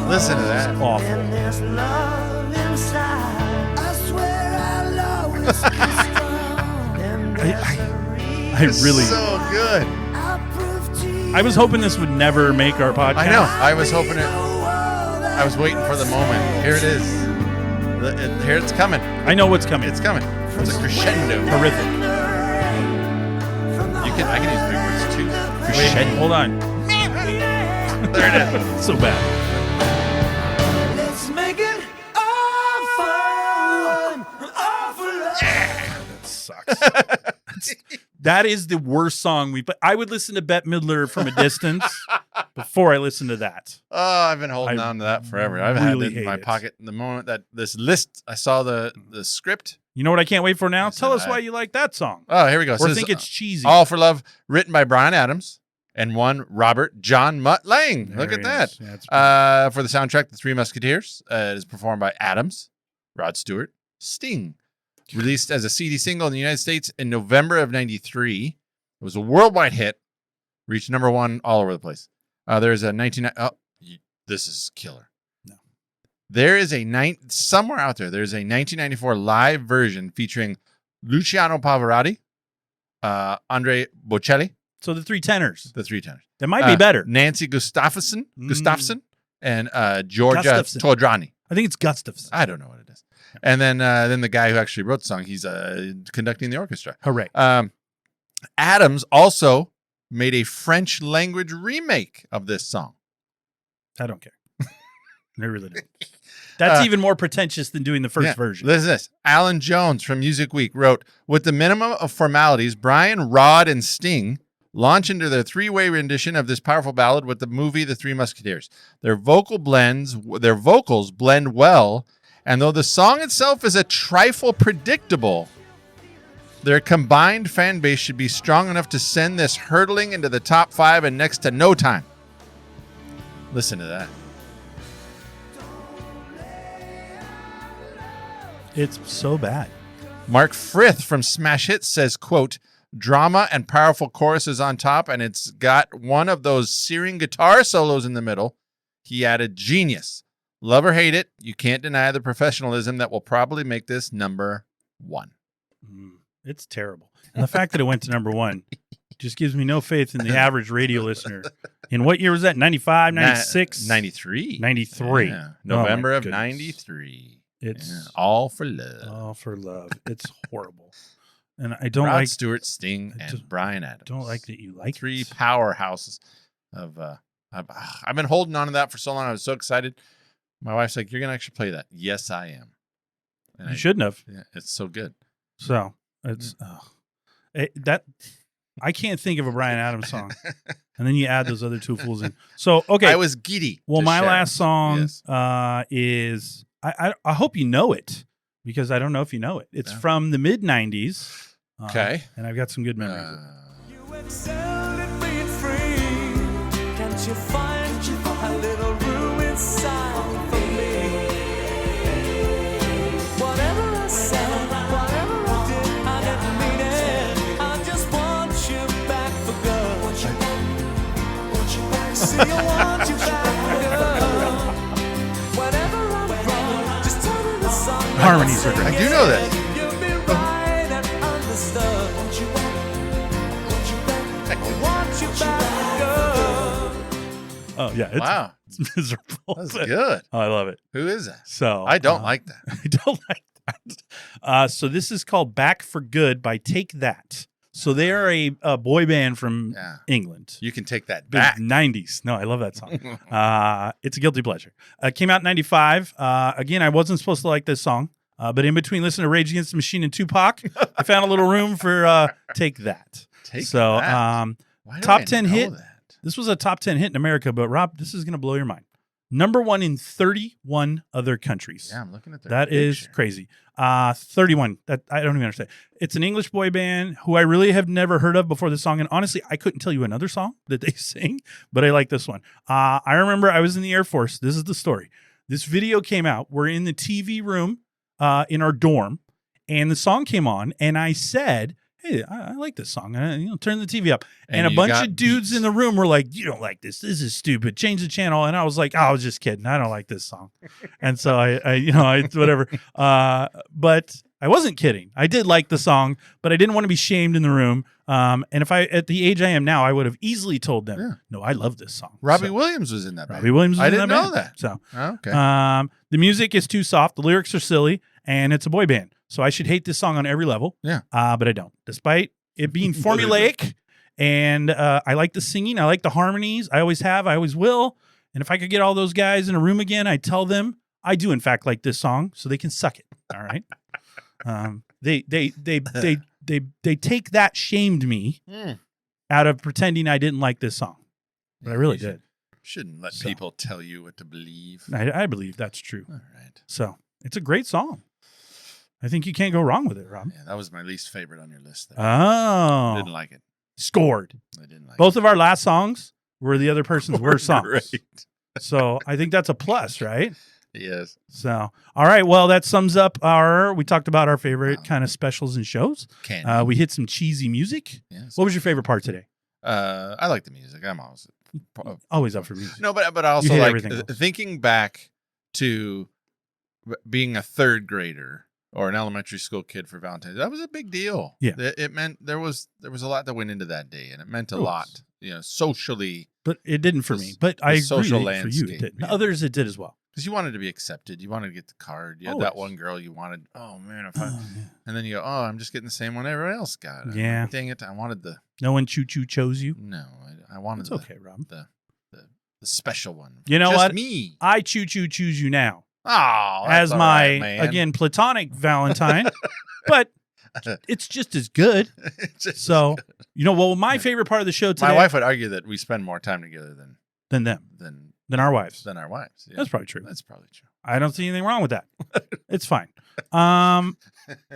Listen to that. Awful. I really. So good. I was hoping this would never make our podcast. I know. I was hoping it. I was waiting for the moment. Here it is. Here it's coming. I know what's coming. It's coming. It's a crescendo. Horrific. I can use big words too. Wait, Crescendo. hold on. There it is. So bad. Let's make it all fun, all for love. That sucks. That is the worst song we. But I would listen to Bette Midler from a distance before I listen to that. Oh, I've been holding on to that forever. I've really had it in my hate it. pocket. The moment that this list, I saw the script. You know what I can't wait for now? I Tell said us why you like that song. Oh, here we go. Or This think is, it's cheesy. All for Love, written by Bryan Adams and one Robert John Mutt Lang. There Look at it that. is. Yeah, it's For the soundtrack, The Three Musketeers is performed by Adams, Rod Stewart, Sting. Released as a CD single in the United States in November of '93. It was a worldwide hit. Reached #1 all over the place. There's a this is killer. No. There is somewhere out there. There's a 1994 live version featuring Luciano Pavarotti, Andre Bocelli, So the three tenors. the three tenors. That might be better. Nancy Gustafson, and Georgia Gustafson. Todrani. I think it's Gustafson. I don't know what it is. And then the guy who actually wrote the song, he's conducting the orchestra. Hooray. Adams also made a French language remake of this song. I don't care. I really don't. That's even more pretentious than doing the first version. Listen to this. Alan Jones from Music Week wrote, with the minimum of formalities, Bryan, Rod, and Sting launch into their three-way rendition of this powerful ballad with the movie The Three Musketeers. Their vocals blend well, and though the song itself is a trifle predictable, their combined fan base should be strong enough to send this hurtling into the top 5 in next to no time. Listen to that. It's so bad. Mark Frith from Smash Hits says, quote, drama and powerful choruses on top, and it's got one of those searing guitar solos in the middle. He added, genius. Love or hate it, you can't deny the professionalism that will probably make this #1. It's terrible. And the fact that it went to #1 just gives me no faith in the average radio listener In what year was that? 95, 96? 93. 93. Yeah. Oh, November my of goodness. 93. It's Yeah. All for love. all for love. It's horrible. And I don't Rod like Stewart, Sting, I and just Bryan Adams. don't like that you like Three it. powerhouses of I've been holding on to that for so long. I was so excited. My wife's like, "You're gonna actually play that?" Yes, I am. And You shouldn't have. Yeah, it's so good. So it's that I can't think of a Bryan Adams song. And then you add those other two fools in. So okay. I was giddy. Well, to my share. last song Yes. is I hope you know it because I don't know if you know it. It's Yeah. from the mid '90s. Okay. And I've got some good memories. of it. You excelled at being free. Can't you find a little room inside for me? Whatever I said, whatever I did, I didn't mean it. I just want you back for good. See, I want you back for good. Whenever I'm wrong, just tell me the song. Harmonies are great. I do know that. You'll be right and understood. Want you back for good. Oh yeah, it's, Wow, it's miserable. that's but- good. Oh, I love it. Who is that? So I don't like that. I don't like that. So this is called "Back for Good" by Take That. So they are a boy band from Yeah, England. you can take that Big back. 90s. No, I love that song. It's a guilty pleasure. Came out in 95. Again, I wasn't supposed to like this song, but in between listening to Rage Against the Machine and Tupac, I found a little room for Take That. Take So that. Why do top I 10 know hit. that? This was a top 10 hit in America, but Rob, this is going to blow your mind. Number 1 in 31 other countries. Yeah, I'm looking at That is picture. crazy. 31. That I don't even understand. It's an English boy band who I really have never heard of before this song. And honestly, I couldn't tell you another song that they sing, but I like this one. I remember I was in the Air Force. This is the story. This video came out. We're in the TV room in our dorm, and the song came on, and I said, "Hey, I like this song. Turn the TV up." And a you bunch got of dudes beats. in the room were like, "You don't like this. This is stupid. Change the channel." And I was like, "Oh, I was just kidding. I don't like this song." And so I whatever. But I wasn't kidding. I did like the song, but I didn't want to be shamed in the room. And if I, at the age I am now, I would have easily told them, Yeah. "No, I love this song." Robbie So, Williams was in that. Robbie Williams. Was I in didn't that know band. that. So, Oh, okay. the music is too soft. The lyrics are silly, and it's a boy band. So I should hate this song on every level. Yeah. But I don't, despite it being formulaic. And I like the singing. I like the harmonies. I always have. I always will. And if I could get all those guys in a room again, I'd tell them I do in fact like this song, so they can suck it. All right. They take that shamed me Mm. out of pretending I didn't like this song, but I really You did. Shouldn't let So. people tell you what to believe. I believe that's true. All right. So it's a great song. I think you can't go wrong with it, Rob. Yeah, that was my least favorite on your list. There. Oh, Didn't like it. scored. I didn't like Both of our last songs were the other person's worst songs. Great. So I think that's a plus, right? Yes. So, all right. Well, that sums up we talked about our favorite kind of specials and shows. Candy. We hit some cheesy music. Yes. What was your favorite part today? I like the music. I'm Always up for music. no, but I also hate like everything else. thinking back to being a third grader or an elementary school kid for Valentine's. That was a big deal. Yeah. It meant there was a lot that went into that day, and it meant a There was. lot. Socially, But it didn't for The- me. But the I agree social for you it landscape, did. yeah. Others it did as well. because you wanted to be accepted. You wanted to get the card. You had that Always. one girl you wanted. Oh man, if I Oh, yeah. and then you go, oh, I'm just getting the same one everyone else got. Yeah. Dang it! I wanted the No one choo-choo chose you. no. I wanted It's the, okay, Rob. the special one. You know Just what? Me. I choo-choo choose you now Oh, as that's all my, right, man. again, platonic Valentine. But it's just as good. It's just- So, well, my favorite part of the show today my wife would argue that we spend more time together than them, than our wives. our wives. Yeah. That's probably true. That's probably true. I don't see anything wrong with that. It's fine.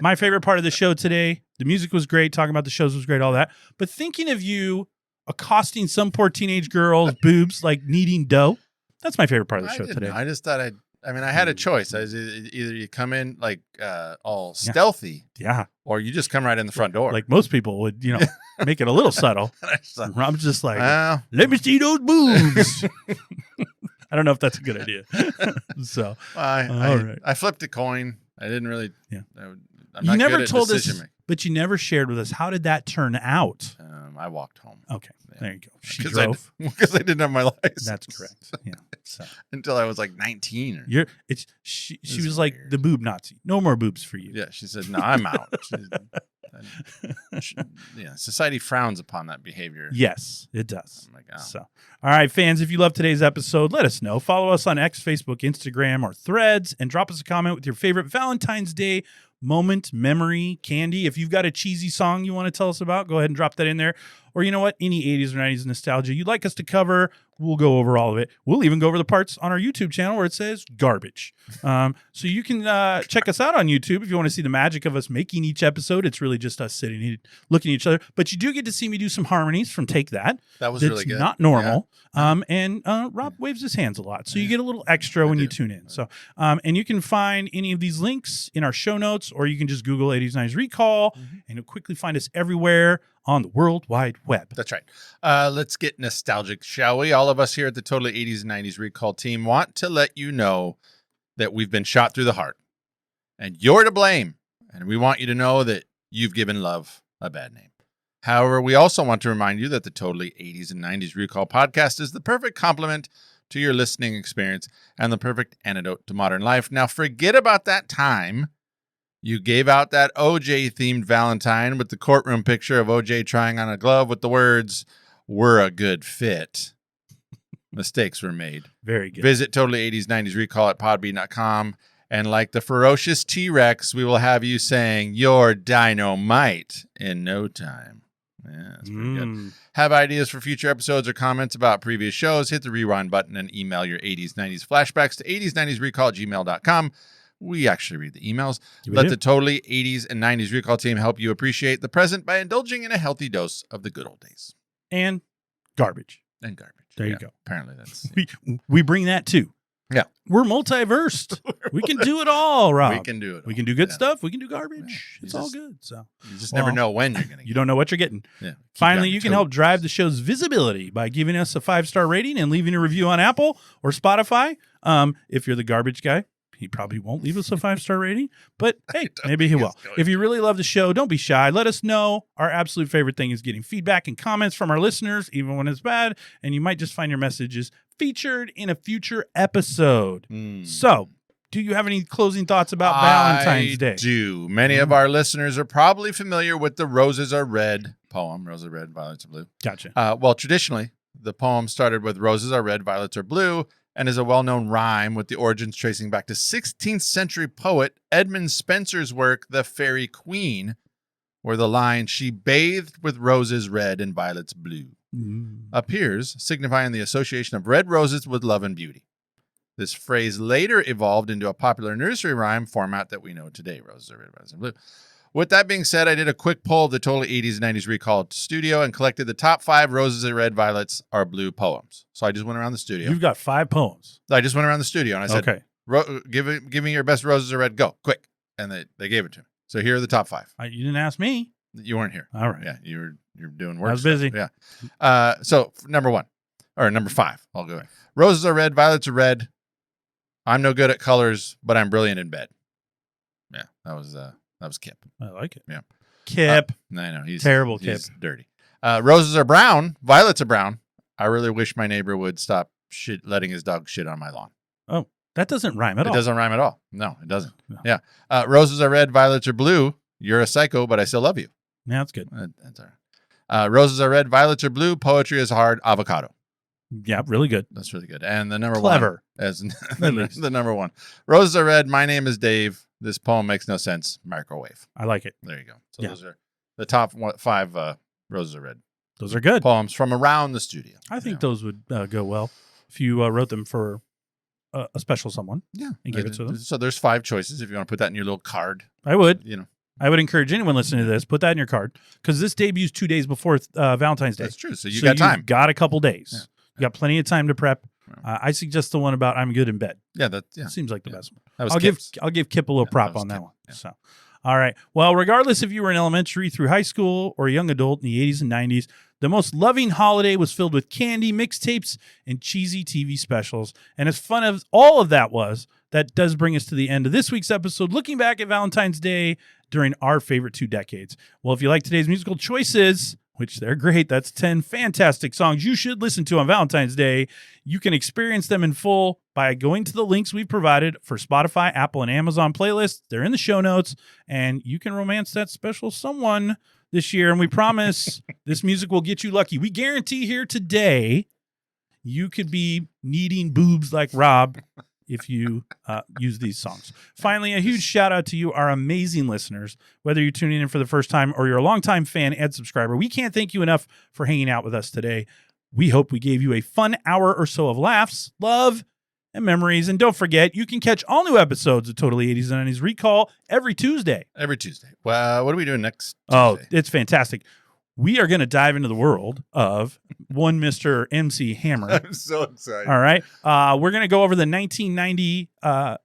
My favorite part of the show today, the music was great, talking about the shows was great, all that. But thinking of you accosting some poor teenage girl's boobs like needing dough, that's my favorite part of the I show didn't today. know. I just thought I had a choice. I was either you come in like all stealthy, Yeah. or you just come right in the front door. Like most people would, make it a little subtle. And I just thought, I'm just like, well, let me see those boobs. I don't know if that's a good idea. So, all right. I flipped a coin. I didn't really. Yeah. I'm you not never good at told us, decision making. but you never shared with us. How did that turn out? I walked home. Okay, Yeah. there you go. She 'Cause drove. Because I didn't have my license. That's correct. Yeah. So Until I was like 19. she This was is like weird. the boob Nazi. No more boobs for you. Yeah, she said, no, I'm out. Society frowns upon that behavior. Yes, it does. I'm like, oh. So, all right, fans, if you love today's episode, let us know. Follow us on X, Facebook, Instagram, or Threads, and drop us a comment with your favorite Valentine's Day moment, memory, candy. If you've got a cheesy song you want to tell us about, go ahead and drop that in there. Or you know what? Any 80s or 90s nostalgia you'd like us to cover, we'll go over all of it. We'll even go over the parts on our YouTube channel where it says garbage. So you can check us out on YouTube if you want to see the magic of us making each episode. It's really just us sitting here looking at each other. But you do get to see me do some harmonies from Take That. That was That's really good. not normal. And Rob waves his hands a lot. So you get a little extra when you tune in. So, and you can find any of these links in our show notes, or you can just Google 80s 90s Recall, and you'll quickly find us everywhere on the World Wide Web. That's right. Let's get nostalgic, shall we? All of us here at the Totally 80s and 90s Recall team want to let you know that we've been shot through the heart, and you're to blame. And we want you to know that you've given love a bad name. However, we also want to remind you that the Totally 80s and 90s Recall podcast is the perfect complement to your listening experience and the perfect antidote to modern life. Now, forget about that time you gave out that OJ-themed Valentine with the courtroom picture of OJ trying on a glove with the words, "We're a good fit." Mistakes were made. Very good. Visit Totally 80s 90s Recall at podbean.com. And like the ferocious T-Rex, we will have you saying, "You're dynamite" in no time. Yeah, that's pretty good. Have ideas for future episodes or comments about previous shows? Hit the rewind button and email your 80s 90s flashbacks to 80s 90s recall at gmail.com. We actually read the emails. Let the Totally 80s and 90s Recall team help you appreciate the present by indulging in a healthy dose of the good old days. And garbage. And garbage. There you go. Apparently that's... We bring that too. Yeah. We're multiversed. We can do it all, Rob. We can do it all. We can do good stuff. We can do garbage. Yeah. It's all good. So you just never know when you're going to get You don't know what you're getting. Yeah. Finally, you can help drive the show's visibility by giving us a 5-star rating and leaving a review on Apple or Spotify. If you're the garbage guy, he probably won't leave us a 5-star rating, but hey, maybe he will. If you really love the show, don't be shy. Let us know. Our absolute favorite thing is getting feedback and comments from our listeners, even when it's bad, and you might just find your messages featured in a future episode. So, do you have any closing thoughts about Valentine's Day? I do. Many of our listeners are probably familiar with the Roses Are Red poem, Roses Are Red, Violets Are Blue. Gotcha. Well, traditionally, the poem started with Roses Are Red, Violets Are Blue, and is a well-known rhyme with the origins tracing back to 16th century poet Edmund Spenser's work, The Fairy Queen, where the line, "She bathed with roses red and violets blue," appears, signifying the association of red roses with love and beauty. This phrase later evolved into a popular nursery rhyme format that we know today, Roses Are Red, Violets Are Blue. With that being said, I did a quick poll of the Totally 80s and 90s Recall studio and collected the top 5 Roses Are Red, Violets Are Blue poems. So I just went around the studio. You've got 5 poems. I just went around the studio and I said, okay, give me your best Roses Are Red, go, quick. And they gave it to me. So here are the top 5. You didn't ask me. You weren't here. All right. Yeah, you're doing work. I was busy. Yeah. So number 5, I'll go. Roses are red, violets are red. I'm no good at colors, but I'm brilliant in bed. Yeah, that was Kip. I like it. Yeah. Kip. I know he's terrible. He's dirty. Roses are brown, violets are brown. I really wish my neighbor would stop letting his dog shit on my lawn. Oh, that doesn't rhyme at all. It doesn't rhyme at all. No, it doesn't. No. Yeah. Roses are red, violets are blue. You're a psycho, but I still love you. Yeah, that's good. That's all right. Roses are red, violets are blue. Poetry is hard. Avocado. Yeah, really good. That's really good. And the number Clever. one. As the number 1. Roses are red. My name is Dave. This poem makes no sense. Microwave. I like it. There you go. So Yeah. those are the top 5 Roses are red Those are good. poems from around the studio. I think those would go well if you wrote them for a special someone. Yeah. And give it to them. So there's 5 choices if you want to put that in your little card. I would. You know. I would encourage anyone listening to this, put that in your card, because this debuts 2 days before Valentine's Day. That's true. So you got time. You've got a couple days. Yeah. You got plenty of time to prep. Yeah. I suggest the one about I'm good in bed. Yeah, that Seems like the best one. That was I'll give Kip a little prop that was on that Kip. one. Yeah. So, all right. Well, regardless if you were in elementary through high school or a young adult in the 80s and 90s, the most loving holiday was filled with candy, mixtapes, and cheesy TV specials. And as fun as all of that was, that does bring us to the end of this week's episode, looking back at Valentine's Day during our favorite 2 decades. Well, if you like today's musical choices, which they're great. That's 10 fantastic songs you should listen to on Valentine's Day. You can experience them in full by going to the links we've provided for Spotify, Apple, and Amazon playlists. They're in the show notes, and you can romance that special someone this year. And we promise this music will get you lucky. We guarantee here today you could be needing boobs like Rob if you use these songs. Finally, a huge shout out to you, our amazing listeners. Whether you're tuning in for the first time or you're a longtime fan and subscriber, we can't thank you enough for hanging out with us today. We hope we gave you a fun hour or so of laughs, love, and memories. And don't forget, you can catch all new episodes of Totally 80s and 90s Recall every Tuesday. Every Tuesday. Well, what are we doing next Tuesday? Oh, it's fantastic. We are going to dive into the world of one Mr. MC Hammer. I'm so excited. All right. We're going to go over the 1990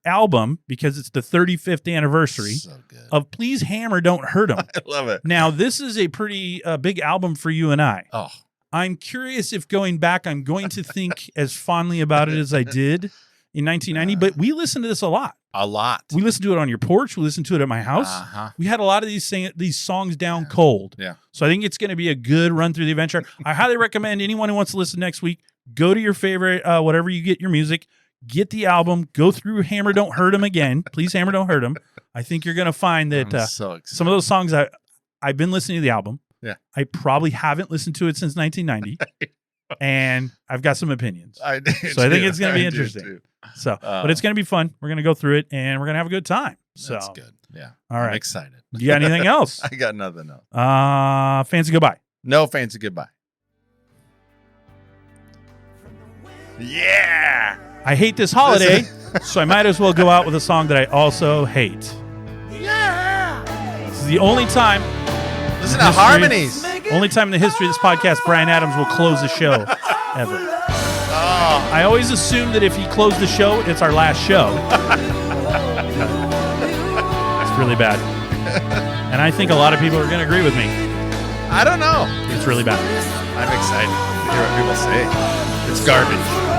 album because it's the 35th anniversary So good. of Please Hammer, Don't Hurt 'Em. I love it. Now, this is a pretty big album for you and I. Oh, I'm curious if going back, I'm going to think as fondly about it as I did in 1990, but we listened to this a lot. a lot. We listened to it on your porch. We listened to it at my house. Uh-huh. We had a lot of these songs down cold. Yeah. So I think it's going to be a good run through the adventure. I highly recommend anyone who wants to listen next week, go to your favorite, whatever you get your music, get the album, go through Hammer, Don't Hurt 'Em again. Please, Hammer, Don't Hurt 'Em. I think you're going to find that I'm so excited. some of those songs, I've been listening to the album. Yeah. I probably haven't listened to it since 1990. And I've got some opinions. I do So I think too. it's gonna be I do interesting. too. So, but it's going to be fun. We're going to go through it and we're going to have a good time. So, That's good. Yeah. all I'm right. excited. You got anything else? I got nothing else. Fancy goodbye. No fancy goodbye. Yeah. I hate this holiday, so I might as well go out with a song that I also hate. Yeah. This is the only time, Listen to harmonies. only time in the history of this podcast, Brian Adams will close the show ever. Oh, I always assume that if he closed the show, it's our last show. It's really bad. And I think a lot of people are going to agree with me. I don't know. It's really bad. I'm excited to hear what people say. It's garbage.